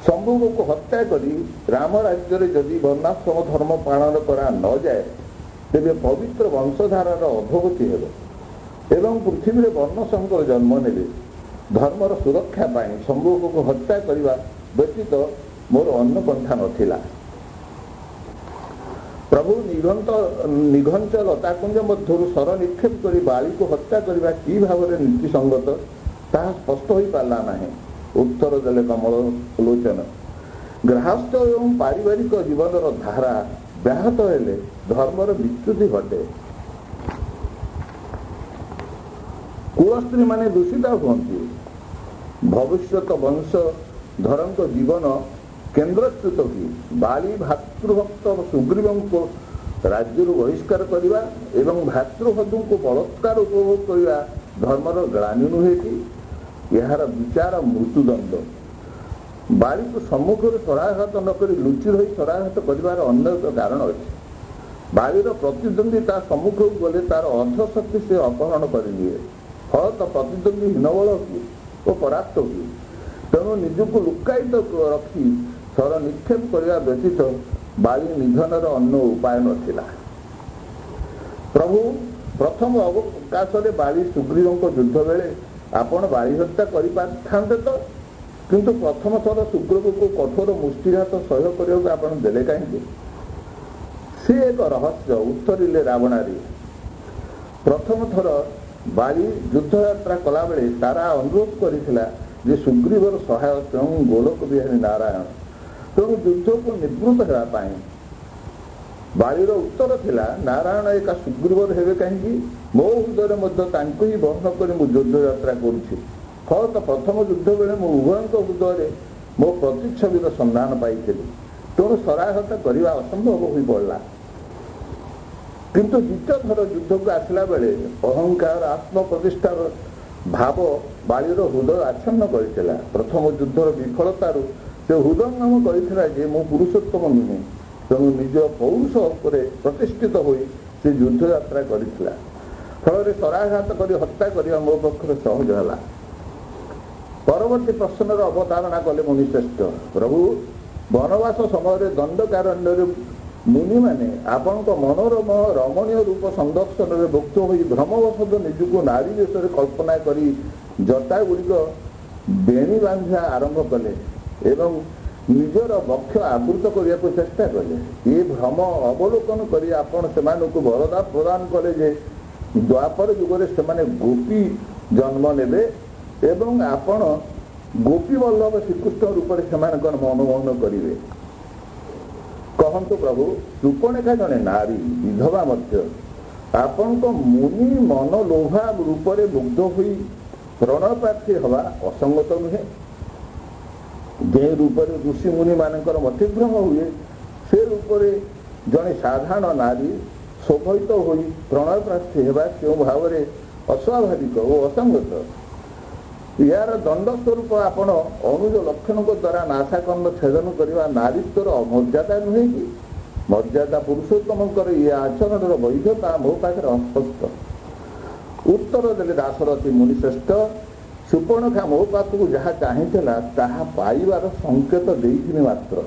ସମ୍ଭବକୁ ହତ୍ୟା କରି ରାମ ରାଜ୍ୟରେ ଯଦି ବର୍ଣ୍ଣାଶ୍ରମ ଧର୍ମ ପାଳନ କରା ନଯାଏ ତେବେ ପବିତ୍ର ବଂଶଧାରାର ଅଧୋଗତି ହେବ ଏବଂ ପୃଥିବୀରେ ବର୍ଣ୍ଣସଙ୍କର ଜନ୍ମ ନେବେ। ଧର୍ମର ସୁରକ୍ଷା ପାଇଁ ସମ୍ଭବକୁ ହତ୍ୟା କରିବା ବ୍ୟତୀତ ମୋର ଅନ୍ୟ ପନ୍ଥା ନଥିଲା। ପ୍ରଭୁ ନିଘଞ୍ଚ ଲତାକୁଞ୍ଜ ମଧ୍ୟରୁ ଶର ନିକ୍ଷେପ କରି ବାଳିକୁ ହତ୍ୟା କରିବା କି ଭାବରେ ନୀତିସଙ୍ଗତ ତାହା ସ୍ପଷ୍ଟ ହୋଇପାରିଲା ନାହିଁ। ଉତ୍ତର ଦେଲେ କମଳ ଲୋଚନ, ଗୃହସ୍ଥ ଏବଂ ପାରିବାରିକ ଜୀବନର ଧାରା ବ୍ୟାହତ ହେଲେ ଧର୍ମର ବିଚ୍ୟୁତି ଘଟେ। କୁଳସ୍ତ୍ରୀମାନେ ଦୂଷିତ ହୁଅନ୍ତି। ଭବିଷ୍ୟତ ବଂଶଧରଙ୍କ ଜୀବନ କେନ୍ଦ୍ରଚ୍ୟୁତ ହୁଏ। ବାଳି ଭାତୃଭକ୍ତ ସୁଗ୍ରୀବଙ୍କୁ ରାଜ୍ୟରୁ ବହିଷ୍କାର କରିବା ଏବଂ ଭାତୃବଧୂଙ୍କୁ ବଳାତ୍କାର ଉପଭୋଗ କରିବା ଧର୍ମର ଗ୍ଳାନି ନୁହେଁ କି? ଏହାର ବିଚାର ମୃତ୍ୟୁଦଣ୍ଡ। ବାଳିକୁ ସମ୍ମୁଖରେ ଶରାଘାତ ନ କରି ଲୁଚି ରହି ଶରାଘାତ କରିବାର ଅନ୍ୟ ଏକ କାରଣ ଅଛି। ବାଳିର ପ୍ରତିଦ୍ୱନ୍ଦ୍ୱୀ ତା ସମ୍ମୁଖକୁ ଗଲେ ତାର ଅର୍ଦ୍ଧଶକ୍ତି ସେ ଅପହରଣ କରିନିଏ। ଫଳତଃ ପ୍ରତିଦ୍ୱନ୍ଦ୍ୱୀ ହୀନବଳ ହୁଏ ଓ ପରାସ୍ତ ହୁଏ। ତେଣୁ ନିଜକୁ ଲୁକାୟିତ ରଖି ଶର ନିକ୍ଷେପ କରିବା ବ୍ୟତୀତ ବାଳି ନିଧନର ଅନ୍ୟ ଉପାୟ ନଥିଲା। ପ୍ରଭୁ, ପ୍ରଥମ ଅବକାଶରେ ବାଳି ସୁଗ୍ରୀବଙ୍କ ଯୁଦ୍ଧ ବେଳେ ଆପଣ ବାଳି ହତ୍ୟା କରିପାରିଥାନ୍ତେ ତ, କିନ୍ତୁ ପ୍ରଥମ ଥର ସୁଗ୍ରୀବଙ୍କୁ କଠୋର ମୁଷ୍ଟିଘାତ ସହ୍ୟ କରିବାକୁ ଆପଣ ଦେଲେ କାହିଁକି? ସେ ଏକ ରହସ୍ୟ, ଉତ୍ତରିଲେ ରାବଣାରୀ। ପ୍ରଥମ ଥର ବାଳି ଯୁଦ୍ଧଯାତ୍ରା କଲାବେଳେ ତାରା ଅନୁରୋଧ କରିଥିଲା ଯେ ସୁଗ୍ରୀବର ସହାୟ ସ୍ୱୟଂ ଗୋଲକ ବିହାରୀ ନାରାୟଣ। ତେଣୁ ଯୁଦ୍ଧକୁ ନିବୃତ୍ତ ହେବା ପାଇଁ ବାଳିର ଉତ୍ତର ଥିଲା, ନାରାୟଣ ଏକା ସୁଗ୍ରୀବର ହେବେ କାହିଁକି? ମୋ ହୃଦୟରେ ମଧ୍ୟ ତାଙ୍କୁ ହିଁ ବର୍ଣ୍ଣ କରି ମୁଁ ଯୁଦ୍ଧଯାତ୍ରା କରୁଛି। ଫଳତଃ ପ୍ରଥମ ଯୁଦ୍ଧ ବେଳେ ମୁଁ ଉଭୟଙ୍କ ହୃଦୟରେ ମୋ ପ୍ରତିଚ୍ଛବିର ସନ୍ଧାନ ପାଇଥିଲି। ତେଣୁ ଶରାଘାତ କରିବା ଅସମ୍ଭବ ହୋଇପଡ଼ିଲା। କିନ୍ତୁ ଦ୍ୱିତୀୟ ଥର ଯୁଦ୍ଧକୁ ଆସିଲା ବେଳେ ଅହଙ୍କାର, ଆତ୍ମପ୍ରତିଷ୍ଠାର ଭାବ ବାଳିର ହୃଦୟ ଆଚ୍ଛନ୍ନ କରିଥିଲା। ପ୍ରଥମ ଯୁଦ୍ଧର ବିଫଳତାରୁ ସେ ହୃଦୟଙ୍ଗମ କରିଥିଲା ଯେ ମୁଁ ପୁରୁଷୋତ୍ତମ ନୁହେଁ। ତେଣୁ ନିଜ ପୌରୁଷ ଉପରେ ପ୍ରତିଷ୍ଠିତ ହୋଇ ସେ ଯୁଦ୍ଧଯାତ୍ରା କରିଥିଲା। ଫଳରେ ଶରାଘାତ କରି ହତ୍ୟା କରିବା ମୋ ପକ୍ଷରେ ସହଜ ହେଲା। ପରବର୍ତ୍ତୀ ପ୍ରଶ୍ନର ଅବତାରଣା କଲେ ମୁନିଶ୍ରେଷ୍ଠ। ପ୍ରଭୁ, ବନବାସ ସମୟରେ ଦଣ୍ଡକାରଣ୍ୟରେ ମୁନିମାନେ ଆପଣଙ୍କ ମନୋରମ ରମଣୀୟ ରୂପ ସଂଦର୍ଶନରେ ମୁକ୍ତ ହୋଇ ଭ୍ରମବଶତଃ ନିଜକୁ ନାରୀ ବେଶରେ କଳ୍ପନା କରି ଜଟା ଗୁଡ଼ିକ ବେଣୀ ବାନ୍ଧିବା ଆରମ୍ଭ କଲେ ଏବଂ ନିଜର ବକ୍ଷ ଆବୃତ କରିବାକୁ ଚେଷ୍ଟା କଲେ। ଏ ଭ୍ରମ ଅବଲୋକନ କରି ଆପଣ ସେମାନଙ୍କୁ ବରଦାନ ପ୍ରଦାନ କଲେ ଯେ ଦ୍ୱାପର ଯୁଗରେ ସେମାନେ ଗୋପୀ ଜନ୍ମ ନେବେ ଏବଂ ଆପଣ ଗୋପୀ ବଲ୍ଲଭ ଶ୍ରୀକୃଷ୍ଣ ରୂପରେ ସେମାନଙ୍କର ମନମୋହନ କରିବେ। କହନ୍ତୁ ପ୍ରଭୁ, ଶୂର୍ପଣଖା ଜଣେ ନାରୀ, ବିଧବା ମଧ୍ୟ। ଆପଣଙ୍କ ମୁନି ମନଲୋଭା ରୂପରେ ମୁଗ୍ଧ ହୋଇ ପ୍ରଣୟ ପ୍ରାର୍ଥୀ ହେବା ଅସଙ୍ଗତ ନୁହେଁ। ଯେ ରୂପରେ ଋଷି ମୁନି ମାନଙ୍କର ମତିଭ୍ରମ ହୁଏ, ସେ ରୂପରେ ଜଣେ ସାଧାରଣ ନାରୀ ଶୋଭିତ ହୋଇ ପ୍ରଣୟ ପ୍ରାର୍ଥୀ ହେବା କେଉଁ ଭାବରେ ଅସ୍ୱାଭାବିକ ଓ ଅସଙ୍ଗତ। ଏହାର ଦଣ୍ଡ ସ୍ୱରୂପ ଆପଣ ଅନୁଜ ଲକ୍ଷଣଙ୍କ ଦ୍ୱାରା ନାସାକର୍ଣ୍ଣ ଛେଦନ କରିବା ନାରୀତ୍ୱର ଅମର୍ଯ୍ୟାଦା ନୁହେଁ କି? ମର୍ଯ୍ୟାଦା ପୁରୁଷୋତ୍ତମଙ୍କର ଏ ଆଚରଣର ବୈଧତା ମୋ ପାଖରେ ଅସ୍ପଷ୍ଟ। ଉତ୍ତର ଦେଲେ ଦାଶରଥୀ ମୁନିଶ୍ରେଷ୍ଠ, ଶୂର୍ପଣଖା ମୋ ପାଖକୁ ଯାହା ଚାହିଁଥିଲା ତାହା ପାଇବାର ସଂକେତ ଦେଇଥିଲି ମାତ୍ର।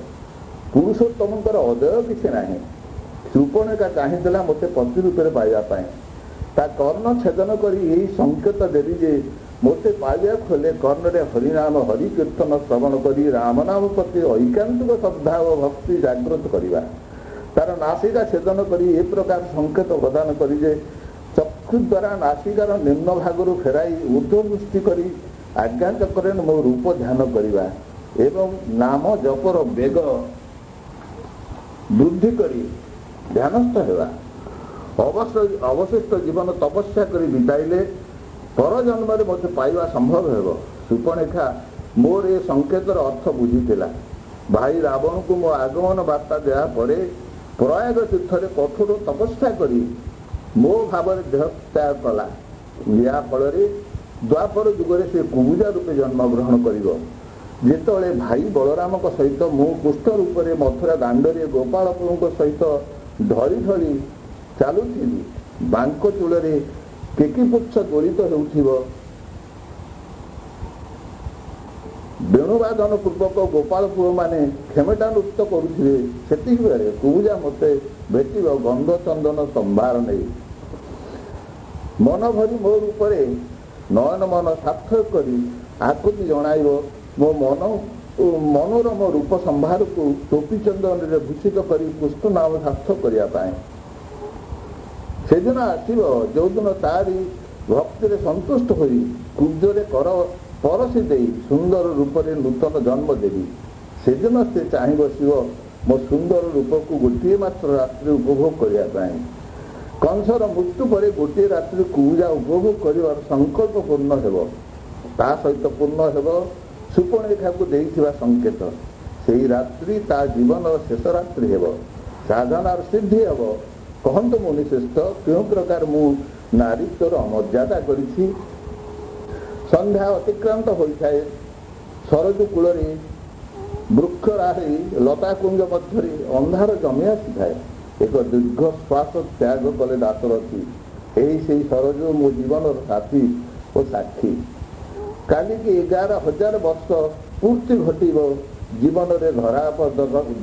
ପୁରୁଷୋତ୍ତମଙ୍କର ଅଦୟ କିଛି ନାହିଁ। ଶୂର୍ପଣଖା ଚାହିଁଥିଲା ମୋତେ ପତି ରୂପରେ ପାଇବା ପାଇଁ। ତା କର୍ଣ୍ଣ ଛେଦନ କରି ଏହି ସଂକେତ ଦେଲି ଯେ ମୋତେ ପାଇବାକୁ ହେଲେ କର୍ଣ୍ଣରେ ହରିନାମ ହରିକୀର୍ତ୍ତନ ଶ୍ରବଣ କରି ରାମନାମ ପ୍ରତି ଐକାନ୍ତିକ ଶ୍ରଦ୍ଧା ଓ ଭକ୍ତି ଜାଗ୍ରତ କରିବା। ତାର ନାସିକା ଛେଦନ କରି ଏ ପ୍ରକାର ସଂକେତ ପ୍ରଦାନ କରି ଯେ ଚକ୍ଷୁ ଦ୍ୱାରା ନାସିକାର ନିମ୍ନ ଭାଗରୁ ଫେରାଇ ଊର୍ଦ୍ଧ୍ୱଦୃଷ୍ଟି କରି ଆଜ୍ଞାଚକ୍ରରେ ମୋ ରୂପ ଧ୍ୟାନ କରିବା ଏବଂ ନାମ ଜପର ବେଗ ବୃଦ୍ଧି କରି ଧ୍ୟାନସ୍ଥ ହେବା। ଅବଶିଷ୍ଟ ଜୀବନ ତପସ୍ୟା କରି ବିତାଇଲେ ପରଜନ୍ମରେ ମୋତେ ପାଇବା ସମ୍ଭବ ହେବ। ଶୂର୍ପଣଖା ମୋର ଏ ସଂକେତର ଅର୍ଥ ବୁଝିଥିଲା। ଭାଇ ରାବଣଙ୍କୁ ମୋ ଆଗମନ ବାର୍ତ୍ତା ଦେବା ପରେ ପ୍ରୟାଗ ତୀର୍ଥରେ କଠୋର ତପସ୍ୟା କରି ମୋ ଭାବରେ ଦେହ ତ୍ୟାଗ କଲା। ଏହା ଫଳରେ ଦ୍ୱାପର ଯୁଗରେ ସେ କୁବୁଜା ରୂପେ ଜନ୍ମଗ୍ରହଣ କରିବ। ଯେତେବେଳେ ଭାଇ ବଳରାମଙ୍କ ସହିତ ମୁଁ କୁଷ୍ଠ ରୂପରେ ମଥୁରା ଦାଣ୍ଡରେ ଗୋପାଳ ପ୍ରଭୁଙ୍କ ସହିତ ଢଳି ଢଳି ଚାଲୁଥିଲି, ବାଙ୍କ ଚୂଳରେ କେକିପୁଚ୍ଛ ଦୋଳିତ ହେଉଥିବ, ବେଣୁବାଦନ ପୂର୍ବକ ଗୋପାଳ ପୁଅମାନେ କ୍ଷେମଟା ନୃତ୍ୟ କରୁଥିବେ, ସେତିକିବେଳେ କୁବୁଜା ମୋତେ ଭେଟିବ ଗନ୍ଧ ଚନ୍ଦନ ସମ୍ଭାର ନେଇ। ମନ ଭରି ମୋ ରୂପରେ ନୟନ ମନ ସାର୍ଥକ କରି ଆକୁତି ଜଣାଇବ ମୋ ମନୋରମ ରୂପ ସମ୍ଭାରକୁ ଟୋପି ଚନ୍ଦନରେ ଭୂଷିତ କରି କୃଷ୍ଣ ନାମ ସାର୍ଥକ କରିବା ପାଇଁ। ସେଦିନ ଆସିବ ଯେଉଁଦିନ ତାରି ଭକ୍ତିରେ ସନ୍ତୁଷ୍ଟ ହୋଇ କୁବ୍ଜରେ କର ପରଶି ଦେଇ ସୁନ୍ଦର ରୂପରେ ନୂତନ ଜନ୍ମ ଦେବି। ସେଦିନ ସେ ଚାହିଁ ବସିବ ମୋ ସୁନ୍ଦର ରୂପକୁ ଗୋଟିଏ ମାତ୍ର ରାତ୍ରି ଉପଭୋଗ କରିବା ପାଇଁ। କଂସର ମୃତ୍ୟୁ ପରେ ଗୋଟିଏ ରାତ୍ରି କୁବୁଜା ଉପଭୋଗ କରିବାର ସଂକଳ୍ପ ପୂର୍ଣ୍ଣ ହେବ। ତା ସହିତ ପୂର୍ଣ୍ଣ ହେବ ଶୂର୍ପଣଖାକୁ ଦେଇଥିବା ସଂକେତ। ସେହି ରାତ୍ରି ତା ଜୀବନର ଶେଷ ରାତ୍ରି ହେବ। ସାଧନାର ସିଦ୍ଧି ହେବ। କହନ୍ତୁ ମୁନିଶ୍ରେଷ୍ଠ, କେଉଁ ପ୍ରକାର ମୁଁ ନାରୀତ୍ୱର ଅମର୍ଯ୍ୟାଦା କରିଛି? ସନ୍ଧ୍ୟା ଅତିକ୍ରାନ୍ତ ହୋଇଥାଏ। ସରଜୁ କୂଳରେ ବୃକ୍ଷରାହି ଲତାକୁଞ୍ଜ ମଧ୍ୟରେ ଅନ୍ଧାର ଜମି ଆସିଥାଏ। ଏକ ଦୀର୍ଘ ଶ୍ୱାସ ତ୍ୟାଗ କଲେ ଦାଶରଥୀ। ଏହି ସେହି ସରଜୁ ମୋ ଜୀବନର ସାଥୀ ଓ ସାକ୍ଷୀ। କାଲିକି 11,000 ବର୍ଷ ପୂର୍ତ୍ତି ଘଟିବ ଜୀବନରେ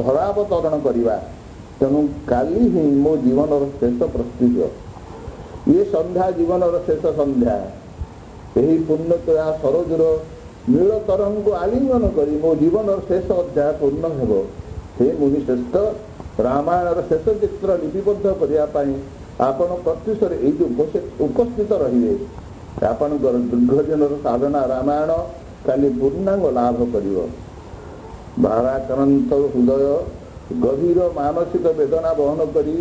ଧରାବତରଣ କରିବା। ତେଣୁ କାଲି ହିଁ ମୋ ଜୀବନର ଶେଷ ପ୍ରସ୍ତୁତ। ଏ ସନ୍ଧ୍ୟା ଜୀବନର ଶେଷ ସନ୍ଧ୍ୟା। ଏହି ପୁଣ୍ୟତୟା ସରୋଜର ନୀଳ ତରଙ୍ଗକୁ ଆଲିଙ୍ଗନ କରି ମୋ ଜୀବନର ଶେଷ ଅଧ୍ୟାୟ ପୂର୍ଣ୍ଣ ହେବ। ହେ ମୁନିଶ୍ରେଷ୍ଠ, ରାମାୟଣର ଶେଷ ଚିତ୍ର ଲିପିବଦ୍ଧ କରିବା ପାଇଁ ଆପଣ ପ୍ରତ୍ୟୁଷରେ ଏଇଠି ଉପସ୍ଥିତ ରହିବେ। ଆପଣଙ୍କର ଦୀର୍ଘ ଦିନର ସାଧନା ରାମାୟଣ କାଲି ପୂର୍ଣ୍ଣାଙ୍ଗ ଲାଭ କରିବ। ଭାରାକ୍ରାନ୍ତ ହୃଦୟ ଗଭୀର ମାନସିକ ବେଦନା ବହନ କରି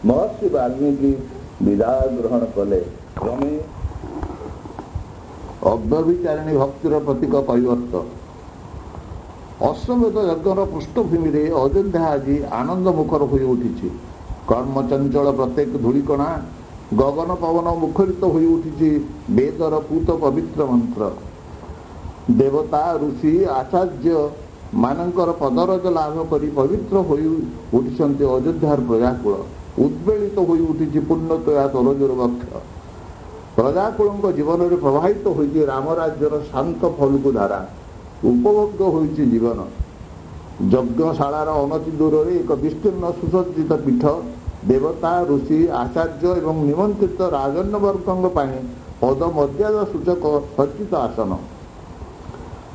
ମହର୍ଷି ବାଲ୍ମୀକି ବିଦାୟ ଗ୍ରହଣ କଲେ। କ୍ରମେ ଅବ୍ୟଭିଚାରିଣୀ ଭକ୍ତିର ପ୍ରତୀକ କୈବର୍ତ୍ତ। ଅଶ୍ୱମେଧ ଯଜ୍ଞର ପୃଷ୍ଠଭୂମିରେ ଅଯୋଧ୍ୟା ଆଜି ଆନନ୍ଦ ମୁଖର ହୋଇ ଉଠିଛି। କର୍ମଚଞ୍ଚଳ ପ୍ରତ୍ୟେକ ଧୂଳିକଣା ଗଗନ ପବନ ମୁଖରିତ ହୋଇ ଉଠିଛି ବେଦର ପୂତ ପବିତ୍ର ମନ୍ତ୍ର। ଦେବତା ଋଷି ଆଚାର୍ଯ୍ୟ ମାନଙ୍କର ପଦରଜ ଲାଭ କରି ପବିତ୍ର ହୋଇ ଉଠିଛନ୍ତି ଅଯୋଧ୍ୟାର ପ୍ରଜାକୁଳ। ଉଦ୍ବେଳିତ ହୋଇ ଉଠିଛି ପୁଣ୍ୟତୟା ତରଜୁର ବକ୍ଷ। ପ୍ରଜାକୁଳଙ୍କ ଜୀବନରେ ପ୍ରବାହିତ ହୋଇଛି ରାମରାଜ୍ୟର ଶାନ୍ତ ଫଲୁକୁ ଧାରା। ଉପଭୋଗ ହୋଇଛି ଜୀବନ। ଯଜ୍ଞଶାଳାର ଅନତି ଦୂରରେ ଏକ ବିସ୍ତୀର୍ଣ୍ଣ ସୁସଜ୍ଜିତ ପୀଠ, ଦେବତା ଋଷି ଆଚାର୍ଯ୍ୟ ଏବଂ ନିମନ୍ତ୍ରିତ ରାଜନ୍ୟବର୍ଗଙ୍କ ପାଇଁ ପଦ ମର୍ଯ୍ୟାଦା ସୂଚକ ସଜ୍ଜିତ ଆସନ।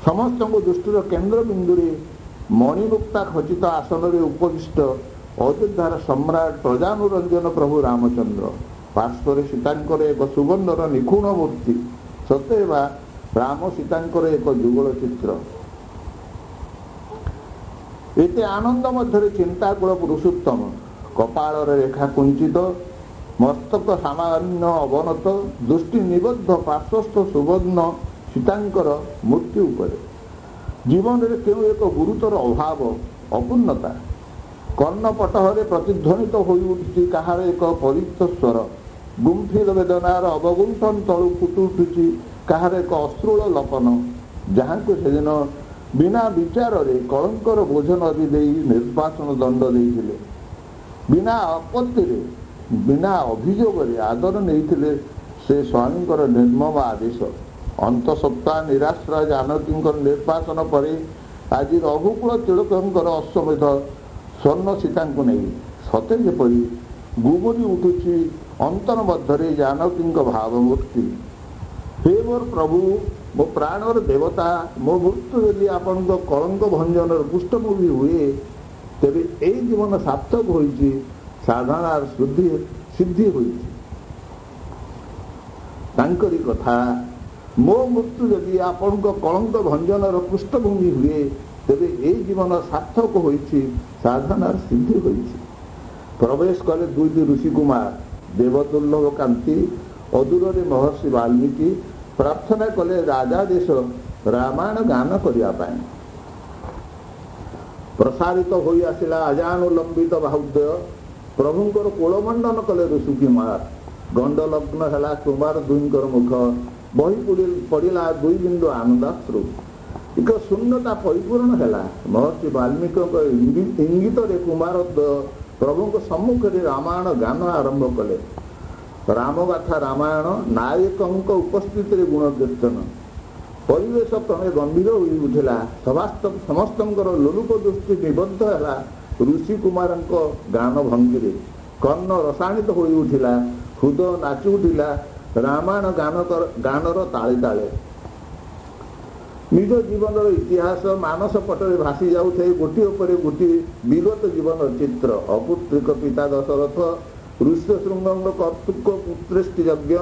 ସମସ୍ତଙ୍କ ଦୃଷ୍ଟିର କେନ୍ଦ୍ରବିନ୍ଦୁରେ ମଣିମୁକ୍ତା ଖଚିତ ଆସନରେ ଉପବିଷ୍ଟ ଅଯୋଧ୍ୟାର ସମ୍ରାଟ ପ୍ରଜାନୁରଞ୍ଜନ ପ୍ରଭୁ ରାମଚନ୍ଦ୍ର। ପାର୍ଶ୍ୱରେ ସୀତାଙ୍କର ଏକ ସୁବର୍ଣ୍ଣର ନିଖୁଣ ମୂର୍ତ୍ତି, ସତେବା ରାମ ସୀତାଙ୍କର ଏକ ଯୁଗଳ ଚିତ୍ର। ଏତେ ଆନନ୍ଦ ମଧ୍ୟରେ ଚିନ୍ତାକୁଳ ପୁରୁଷୋତ୍ତମ, କପାଳର ରେଖା କୁଞ୍ଚିତ, ମସ୍ତକ ସାମାନ୍ୟ ଅବନତ, ଦୃଷ୍ଟି ନିବଦ୍ଧ ପାର୍ଶ୍ୱସ୍ଥ ସୁବର୍ଣ୍ଣ ସୀତାଙ୍କର ମୂର୍ତ୍ତି ଉପରେ। ଜୀବନରେ କେଉଁ ଏକ ଗୁରୁତର ଅଭାବ, ଅପୂର୍ଣ୍ଣତା। କର୍ଣ୍ଣପଟହରେ ପ୍ରତିଧ୍ୱନିତ ହୋଇ ଉଠୁଛି କାହାର ଏକ ପରିଚିତ ସ୍ୱର। ଗୁମ୍ଫିର ବେଦନାର ଅବଗୁଣ୍ଠନ ତଳୁ ଫୁଟି ଉଠୁଛି କାହାର ଏକ ଅଶ୍ରୁଳ ଲପନ, ଯାହାଙ୍କୁ ସେଦିନ ବିନା ବିଚାରରେ କଳଙ୍କର ବୋଝ ନଦୀ ଦେଇ ନିର୍ବାସନ ଦଣ୍ଡ ଦେଇଥିଲେ। ବିନା ଆପତ୍ତିରେ, ବିନା ଅଭିଯୋଗରେ ଆଦର ନେଇଥିଲେ ସେ ସ୍ୱାମୀଙ୍କର ନିର୍ମମ ଆଦେଶ। ଅନ୍ତଃସତ୍ତ୍ୱା ନିରାଶ୍ରୟ ଜାନକୀଙ୍କର ନିର୍ବାସନ ପରେ ଆଜି ରଘୁକୁଳ ତିଳକଙ୍କର ଅଶ୍ୱମେଧ ସ୍ୱର୍ଣ୍ଣ ସୀତାଙ୍କୁ ନେଇ ସତେ ଯେପରି ଗୁବୁରି ଉଠୁଛି ଅନ୍ତର ମଧ୍ୟରେ ଜାନକୀଙ୍କ ଭାବମୂର୍ତ୍ତି। ହେ ମୋର ପ୍ରଭୁ, ମୋ ପ୍ରାଣର ଦେବତା, ମୋ ମୃତ୍ୟୁ ଯଦି ଆପଣଙ୍କ କଳଙ୍କ ଭଞ୍ଜନର ପୃଷ୍ଠଭୂମି ହୁଏ, ତେବେ ଏଇ ଜୀବନ ସାର୍ଥକ ହୋଇଛି, ସାଧନାର ସିଦ୍ଧି ହୋଇଛି। ତାଙ୍କରି କଥା, ମୋ ମୃତ୍ୟୁ ଯଦି ଆପଣଙ୍କ କଳଙ୍କ ଭଞ୍ଜନର ପୃଷ୍ଠଭୂମି ହୁଏ, ତେବେ ଏଇ ଜୀବନ ସାର୍ଥକ ହୋଇଛି, ସାଧନାର ସିଦ୍ଧି ହୋଇଛି। ପ୍ରବେଶ କଲେ ଦୁଇଟି ଋଷିକୁମାର, ଦେବଦୁର୍ଲଭ କାନ୍ତି, ଅଦୂରରେ ମହର୍ଷି ବାଲ୍ମୀକି। ପ୍ରାର୍ଥନା କଲେ ରାଜାଦେଶ ରାମାୟଣ ଗାନ କରିବା ପାଇଁ। ପ୍ରସାରିତ ହୋଇ ଆସିଲା ଅଜାନୁଲମ୍ବିତ ବାହୁଦ୍ୟ। ପ୍ରଭୁଙ୍କର କୋଳମଣ୍ଡନ କଲେ ଋଷିକୁମାର। ଗଣ୍ଡଲଗ୍ନ ହେଲା କୁମାର ଦୁହିଁଙ୍କର ମୁଖ, ବହି ପଡ଼ିଲା ଦୁଇ ବିନ୍ଦୁ ଆନନ୍ଦାଶ୍ରୁ। ଏକ ଶୂନ୍ୟତା ପରିପୂରଣ ହେଲା। ମହର୍ଷି ବାଲ୍ମୀକିଙ୍କ ଇଙ୍ଗିତରେ କୁମାର ପ୍ରଭୁଙ୍କ ସମ୍ମୁଖରେ ରାମାୟଣ ଗାନ ଆରମ୍ଭ କଲେ। ରାମଗାଥା ରାମାୟଣ, ନାୟକଙ୍କ ଉପସ୍ଥିତିରେ ଗୁଣ କୀର୍ତ୍ତନ। ପରିବେଶ କ୍ରମେ ଗମ୍ଭୀର ହୋଇ ଉଠିଲା। ସମସ୍ତଙ୍କର ଲୋଲୁପ ଦୃଷ୍ଟି ନିବଦ୍ଧ ହେଲା ଋଷି କୁମାରଙ୍କ ଗାନ ଭଙ୍ଗୀରେ। କର୍ଣ୍ଣ ରସାଣିତ ହୋଇ ଉଠିଲା, ହୃଦୟ ନାଚି ଉଠିଲା ରାମାୟଣ ଗାନର ତାଳେ ତାଳେ। ନିଜ ଜୀବନର ଇତିହାସ ମାନସ ପଟରେ ଭାସି ଯାଉଥାଏ ଗୋଟିଏ ପରେ ଗୋଟିଏ ବିଗତ ଜୀବନ ଚିତ୍ର। ଅପୁତ୍ରିକ ପିତା ଦଶରଥ, ଋଷ୍ୟଶୃଙ୍ଗଙ୍କ କର୍ତ୍ତୃକ ପୁତ୍ରେଷ୍ଟି ଯଜ୍ଞ,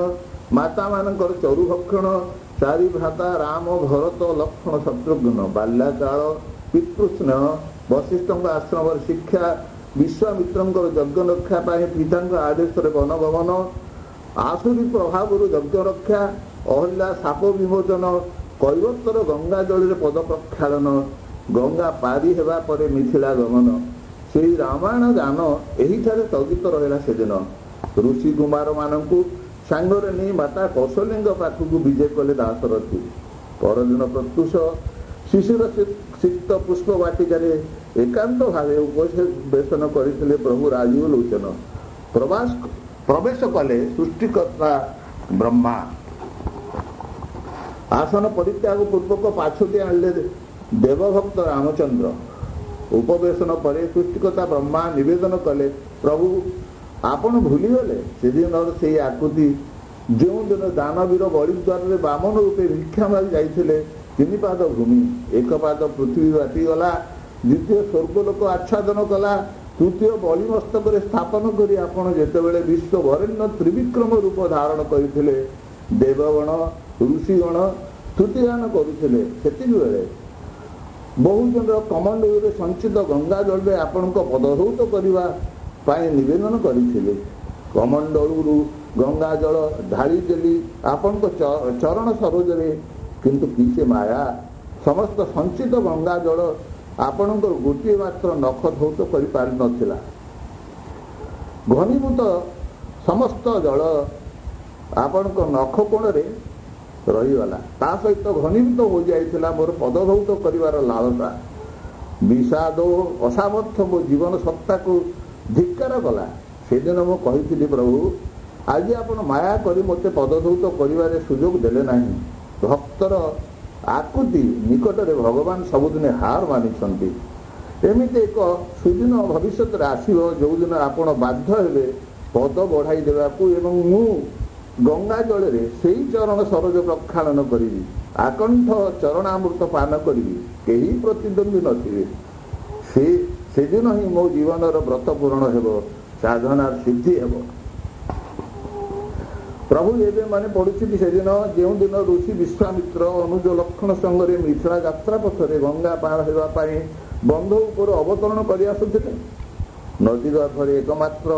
ମାତାମାନଙ୍କର ଚରୁଭକ୍ଷଣ, ଚାରି ଭ୍ରାତା ରାମ ଭରତ ଲକ୍ଷ୍ମଣ ଶତ୍ରୁଘ୍ନ, ବାଲ୍ୟକାଳ ପିତୃସ୍ନେହ, ବଶିଷ୍ଠଙ୍କ ଆଶ୍ରମରେ ଶିକ୍ଷା, ବିଶ୍ୱାମିତ୍ରଙ୍କର ଯଜ୍ଞ ରକ୍ଷା ପାଇଁ ପିତାଙ୍କ ଆଦେଶରେ ବନଗମନ, ଆସୁରୀ ପ୍ରଭାବରୁ ଯଜ୍ଞ ରକ୍ଷା, ଅହଲ୍ୟା ଶାପ ବିମୋଚନ, କୈବର୍ତ୍ତର ଗଙ୍ଗା ଜଳରେ ପଦ ପ୍ରକ୍ଷାଳନ, ଗଙ୍ଗା ପାରି ହେବା ପରେ ମିଥିଳା ଗମନ। ସେହି ରାମାୟଣ ଗାନ ଏହିଠାରେ ସ୍ଥଗିତ ରହିଲା ସେଦିନ। ଋଷି କୁମାରମାନଙ୍କୁ ସାଙ୍ଗରେ ନେଇ ମାତା କୌଶଲ୍ୟାଙ୍କ ପାଖକୁ ବିଜେ କଲେ ଦାଶରଥୀ। ପରଦିନ ପ୍ରତ୍ୟୁଷ ଶିଶିର ସିକ୍ତ ପୁଷ୍ପ ବାଟିକାରେ ଏକାନ୍ତ ଭାବେ ଉପବେଶନ କରିଥିଲେ ପ୍ରଭୁ ରାଜୀବ ଲୋଚନ। ପ୍ରବେଶ କଲେ ସୃଷ୍ଟିକର୍ତ୍ତା ବ୍ରହ୍ମା। ଆସନ ପରିତ୍ୟାଗ ପୂର୍ବକ ପାଛୋଟି ଆଣିଲେ ଦେବଭକ୍ତ ରାମଚନ୍ଦ୍ର। ଉପବେଶନ ପରେ ସୃଷ୍ଟିକର୍ତ୍ତା ବ୍ରହ୍ମା ନିବେଦନ କଲେ, ପ୍ରଭୁ ଆପଣ ଭୁଲିଗଲେ ସେଦିନର ସେଇ ଆକୃତି, ଯେଉଁଦିନ ଦାନବୀର ବଳିଦ୍ୱାରରେ ବାମନ ରୂପେ ଭିକ୍ଷା ମାରି ଯାଇଥିଲେ। ତିନି ପାଦ ଭୂମି, ଏକ ପାଦ ପୃଥିବୀ ବାଟିଗଲା, ଦ୍ୱିତୀୟ ସ୍ୱର୍ଗଲୋକ ଆଚ୍ଛାଦନ କଲା, ତୃତୀୟ ବଳି ମସ୍ତକରେ ସ୍ଥାପନ କରି ଆପଣ ଯେତେବେଳେ ବିଶ୍ୱ ବରେଣ୍ୟ ତ୍ରିବିକ୍ରମ ରୂପ ଧାରଣ କରିଥିଲେ, ଦେବଗଣ ଋଷିଗଣ ସ୍ତୁତିଗାନ କରୁଥିଲେ, ସେତିକିବେଳେ ବହୁଜନର କମଣ୍ଡଳରେ ସଞ୍ଚିତ ଗଙ୍ଗା ଜଳରେ ଆପଣଙ୍କ ପଦଧୌତ କରିବା ପାଇଁ ନିବେଦନ କରିଥିଲେ। କମଣ୍ଡଳରୁ ଗଙ୍ଗା ଜଳ ଢାଳି ଦେଲି ଆପଣଙ୍କ ଚରଣ ସରୋଜରେ, କିନ୍ତୁ କି ସେ ମାୟା, ସମସ୍ତ ସଞ୍ଚିତ ଗଙ୍ଗା ଜଳ ଆପଣଙ୍କର ଗୋଟିଏ ମାତ୍ର ନଖ ଧୌତ କରିପାରିନଥିଲା। ଘନୀଭୂତ ସମସ୍ତ ଜଳ ଆପଣଙ୍କ ନଖ କୋଣରେ ରହିଗଲା। ତା ସହିତ ଘନୀଭୂତ ହୋଇଯାଇଥିଲା ମୋର ପଦଧୌତ କରିବାର ଲାଳସା। ବିଷାଦ ଅସାମର୍ଥ୍ୟ ମୋ ଜୀବନ ସତ୍ତାକୁ ଧିକ୍କାର କଲା। ସେଦିନ ମୁଁ କହିଥିଲି, ପ୍ରଭୁ ଆଜି ଆପଣ ମାୟା କରି ମୋତେ ପଦଧୌତ କରିବାରେ ସୁଯୋଗ ଦେଲେ ନାହିଁ। ଭକ୍ତର ଆକୁତି ନିକଟରେ ଭଗବାନ ସବୁଦିନ ହାର ମାନିଛନ୍ତି। ଏମିତି ଏକ ସୁଦିନ ଭବିଷ୍ୟତରେ ଆସିବ, ଯେଉଁଦିନ ଆପଣ ବାଧ୍ୟ ହେବେ ପଦ ବଢ଼ାଇ ଦେବାକୁ ଏବଂ ମୁଁ ଗଙ୍ଗା ଜଳରେ ସେଇ ଚରଣ ସରୋଜ ପ୍ରକ୍ଷାଳନ କରିବି, ଆକଣ୍ଠ ଚରଣାମୃତ ପାନ କରିବି, କେହି ପ୍ରତିଦ୍ୱନ୍ଦ୍ୱୀ ନଥିବେ। ସେଦିନ ହିଁ ମୋ ଜୀବନର ବ୍ରତ ପୂରଣ ହେବ, ସାଧନାର ସିଦ୍ଧି ହେବ। ପ୍ରଭୁ ଏବେ ମାନେ ପଡ଼ୁଛନ୍ତି ସେଦିନ ଯେଉଁଦିନ ଋଷି ବିଶ୍ୱାମିତ୍ର ଅନୁଜ ଲକ୍ଷଣ ସଙ୍ଗରେ ମିଥିଳା ଯାତ୍ରା ପଥରେ ଗଙ୍ଗା ପାର ହେବା ପାଇଁ ବନ୍ଧ ଉପରୁ ଅବତରଣ କରି ଆସୁଥିଲେ। ନଦୀ ଗର୍ଭରେ ଏକମାତ୍ର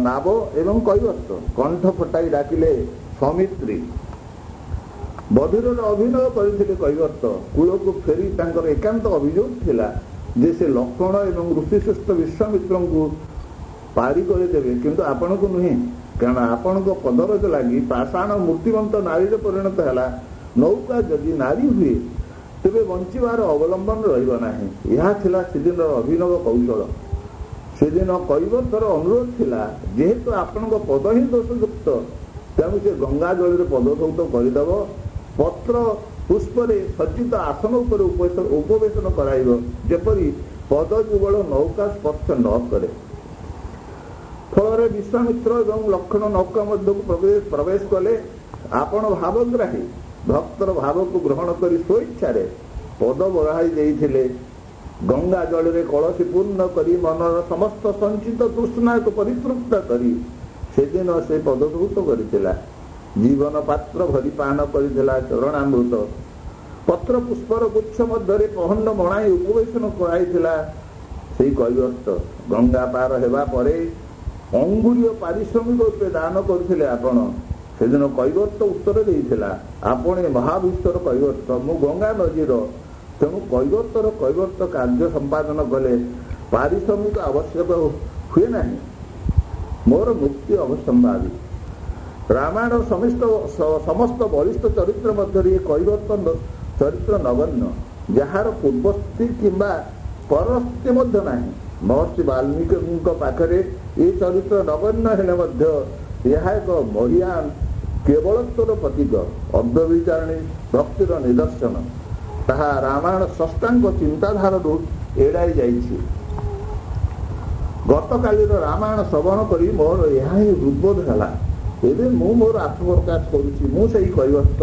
ନାବ ଏବଂ କୈବର୍ତ୍ତ କଣ୍ଠ ଫଟାଇ ଡାକିଲେ ସୌମିତ୍ରୀ। ବଧିରରେ ଅଭିନୟ କରିଥିଲେ କୈବର୍ତ୍ତ। କୂଳକୁ ଫେରି ତାଙ୍କର ଏକାନ୍ତ ଅଭିଯୋଗ ଥିଲା ଯେ ସେ ଲକ୍ଷ୍ମଣ ଏବଂ ଋଷିଶ୍ରେଷ୍ଠ ବିଶ୍ୱାମିତ୍ରଙ୍କୁ ପାରି କରିଦେବେ, କିନ୍ତୁ ଆପଣଙ୍କୁ ନୁହେଁ, କାରଣ ଆପଣଙ୍କ ପଦରଜ ଲାଗି ପାଷାଣ ମୂର୍ତ୍ତିମନ୍ତ ନାରୀରେ ପରିଣତ ହେଲା। ନୌକା ଯଦି ନାରୀ ହୁଏ ତେବେ ବଞ୍ଚିବାର ଅବଲମ୍ବନ ରହିବ ନାହିଁ। ଏହା ଥିଲା ସେଦିନର ଅଭିନବ କୌଶଳ। ସେଦିନ କୈବର୍ତ୍ତର ଅନୁରୋଧ ଥିଲା, ଯେହେତୁ ଆପଣଙ୍କ ପଦ ହିଁ ଦୋଷଯୁକ୍ତ, ତେଣୁ ସେ ଗଙ୍ଗା ଜଳରେ ପଦଧୌତ କରିଦେବ, ପତ୍ର ପୁଷ୍ପରେ ସଜ୍ଜିତ ଆସନ ଉପରେ ଉପବେଶନ କରାଇବ, ଯେପରି ପଦ ଯୁଗଳ ନୌକା ସ୍ପର୍ଶ ନ କରେ। ଫଳରେ ବିଶ୍ୱାମିତ୍ର ଏବଂ ଲକ୍ଷ୍ମଣ ନୌକା ମଧ୍ୟକୁ ପ୍ରବେଶ କଲେ। ଆପଣ ଭାବଗ୍ରାହୀ ଭକ୍ତର ଭାବକୁ ଗ୍ରହଣ କରି ସ୍ୱଇଚ୍ଛାରେ ପଦ ବଢ଼ାଇ ଦେଇଥିଲେ। ଗଙ୍ଗା ଜଳରେ କଳସୀ ପୂର୍ଣ୍ଣ କରି ମନର ସମସ୍ତ ସଞ୍ଚିତ ତୃଷ୍ଣାକୁ ପରିତୃପ୍ତ କରି ସେଦିନ ସେ ପଦଧୌତ କରିଥିଲା। ଜୀବନ ପାତ୍ର ଭରି ପାନ କରିଥିଲା ଚରଣାମୃତ। ପତ୍ର ପୁଷ୍ପର ଗୁଚ୍ଛ ମଧ୍ୟରେ ପହଣ୍ଡ ମଣାଇ ଉପବେଶନ କରାଇଥିଲା ସେଇ କୈବର୍ତ୍ତ। ଗଙ୍ଗା ପାର ହେବା ପରେ ଅଙ୍ଗୁରୀୟ ପାରିଶ୍ରମିକ ରୂପେ ଦାନ କରୁଥିଲେ ଆପଣ। ସେଦିନ କୈବର୍ତ୍ତ ଉତ୍ତର ଦେଇଥିଲା, ଆପଣ ମହାବିଶ୍ୱର କୈବର୍ତ୍ତ, ମୁଁ ଗଙ୍ଗା ନଦୀର, ତେଣୁ କୈବର୍ତ୍ତ କାର୍ଯ୍ୟ ସମ୍ପାଦନ କଲେ ପାରିଶ୍ରମିକ ଆବଶ୍ୟକ ହୁଏ ନାହିଁ, ମୋର ମୁକ୍ତି ଅବସମ୍ଭାବୀ। ରାମାୟଣର ସମସ୍ତ ବରିଷ୍ଠ ଚରିତ୍ର ମଧ୍ୟରେ ଏ କୈବର୍ତ୍ତ ଚରିତ୍ର ନଗଣ୍ୟ, ଯାହାର ପୂର୍ବସ୍ଥି କିମ୍ବା ପରସ୍ଥି ମଧ୍ୟ ନାହିଁ। ମହର୍ଷି ବାଲ୍ମୀକିଙ୍କ ପାଖରେ ଏ ଚରିତ୍ର ନଗଣ୍ୟ ହେଲେ ମଧ୍ୟ ଏହା ଏକ ମହିୟାନ କେବଳତ୍ୱର ପ୍ରତୀକ, ଅବ୍ୟଭିଚାରିଣୀ ଭକ୍ତିର ନିଦର୍ଶନ। ତାହା ରାମାୟଣ ସ୍ରଷ୍ଟାଙ୍କ ଚିନ୍ତାଧାରାରୁ ଏଡ଼ାଇ ଯାଇଛି। ଗତକାଲିର ରାମାୟଣ ଶ୍ରବଣ କରି ମୋର ଏହା ହିଁ ହୃଦବୋଧ ହେଲା। ଏବେ ମୁଁ ମୋର ଆତ୍ମପ୍ରକାଶ କରୁଛି, ମୁଁ ସେଇ କୈବର୍ତ୍ତ।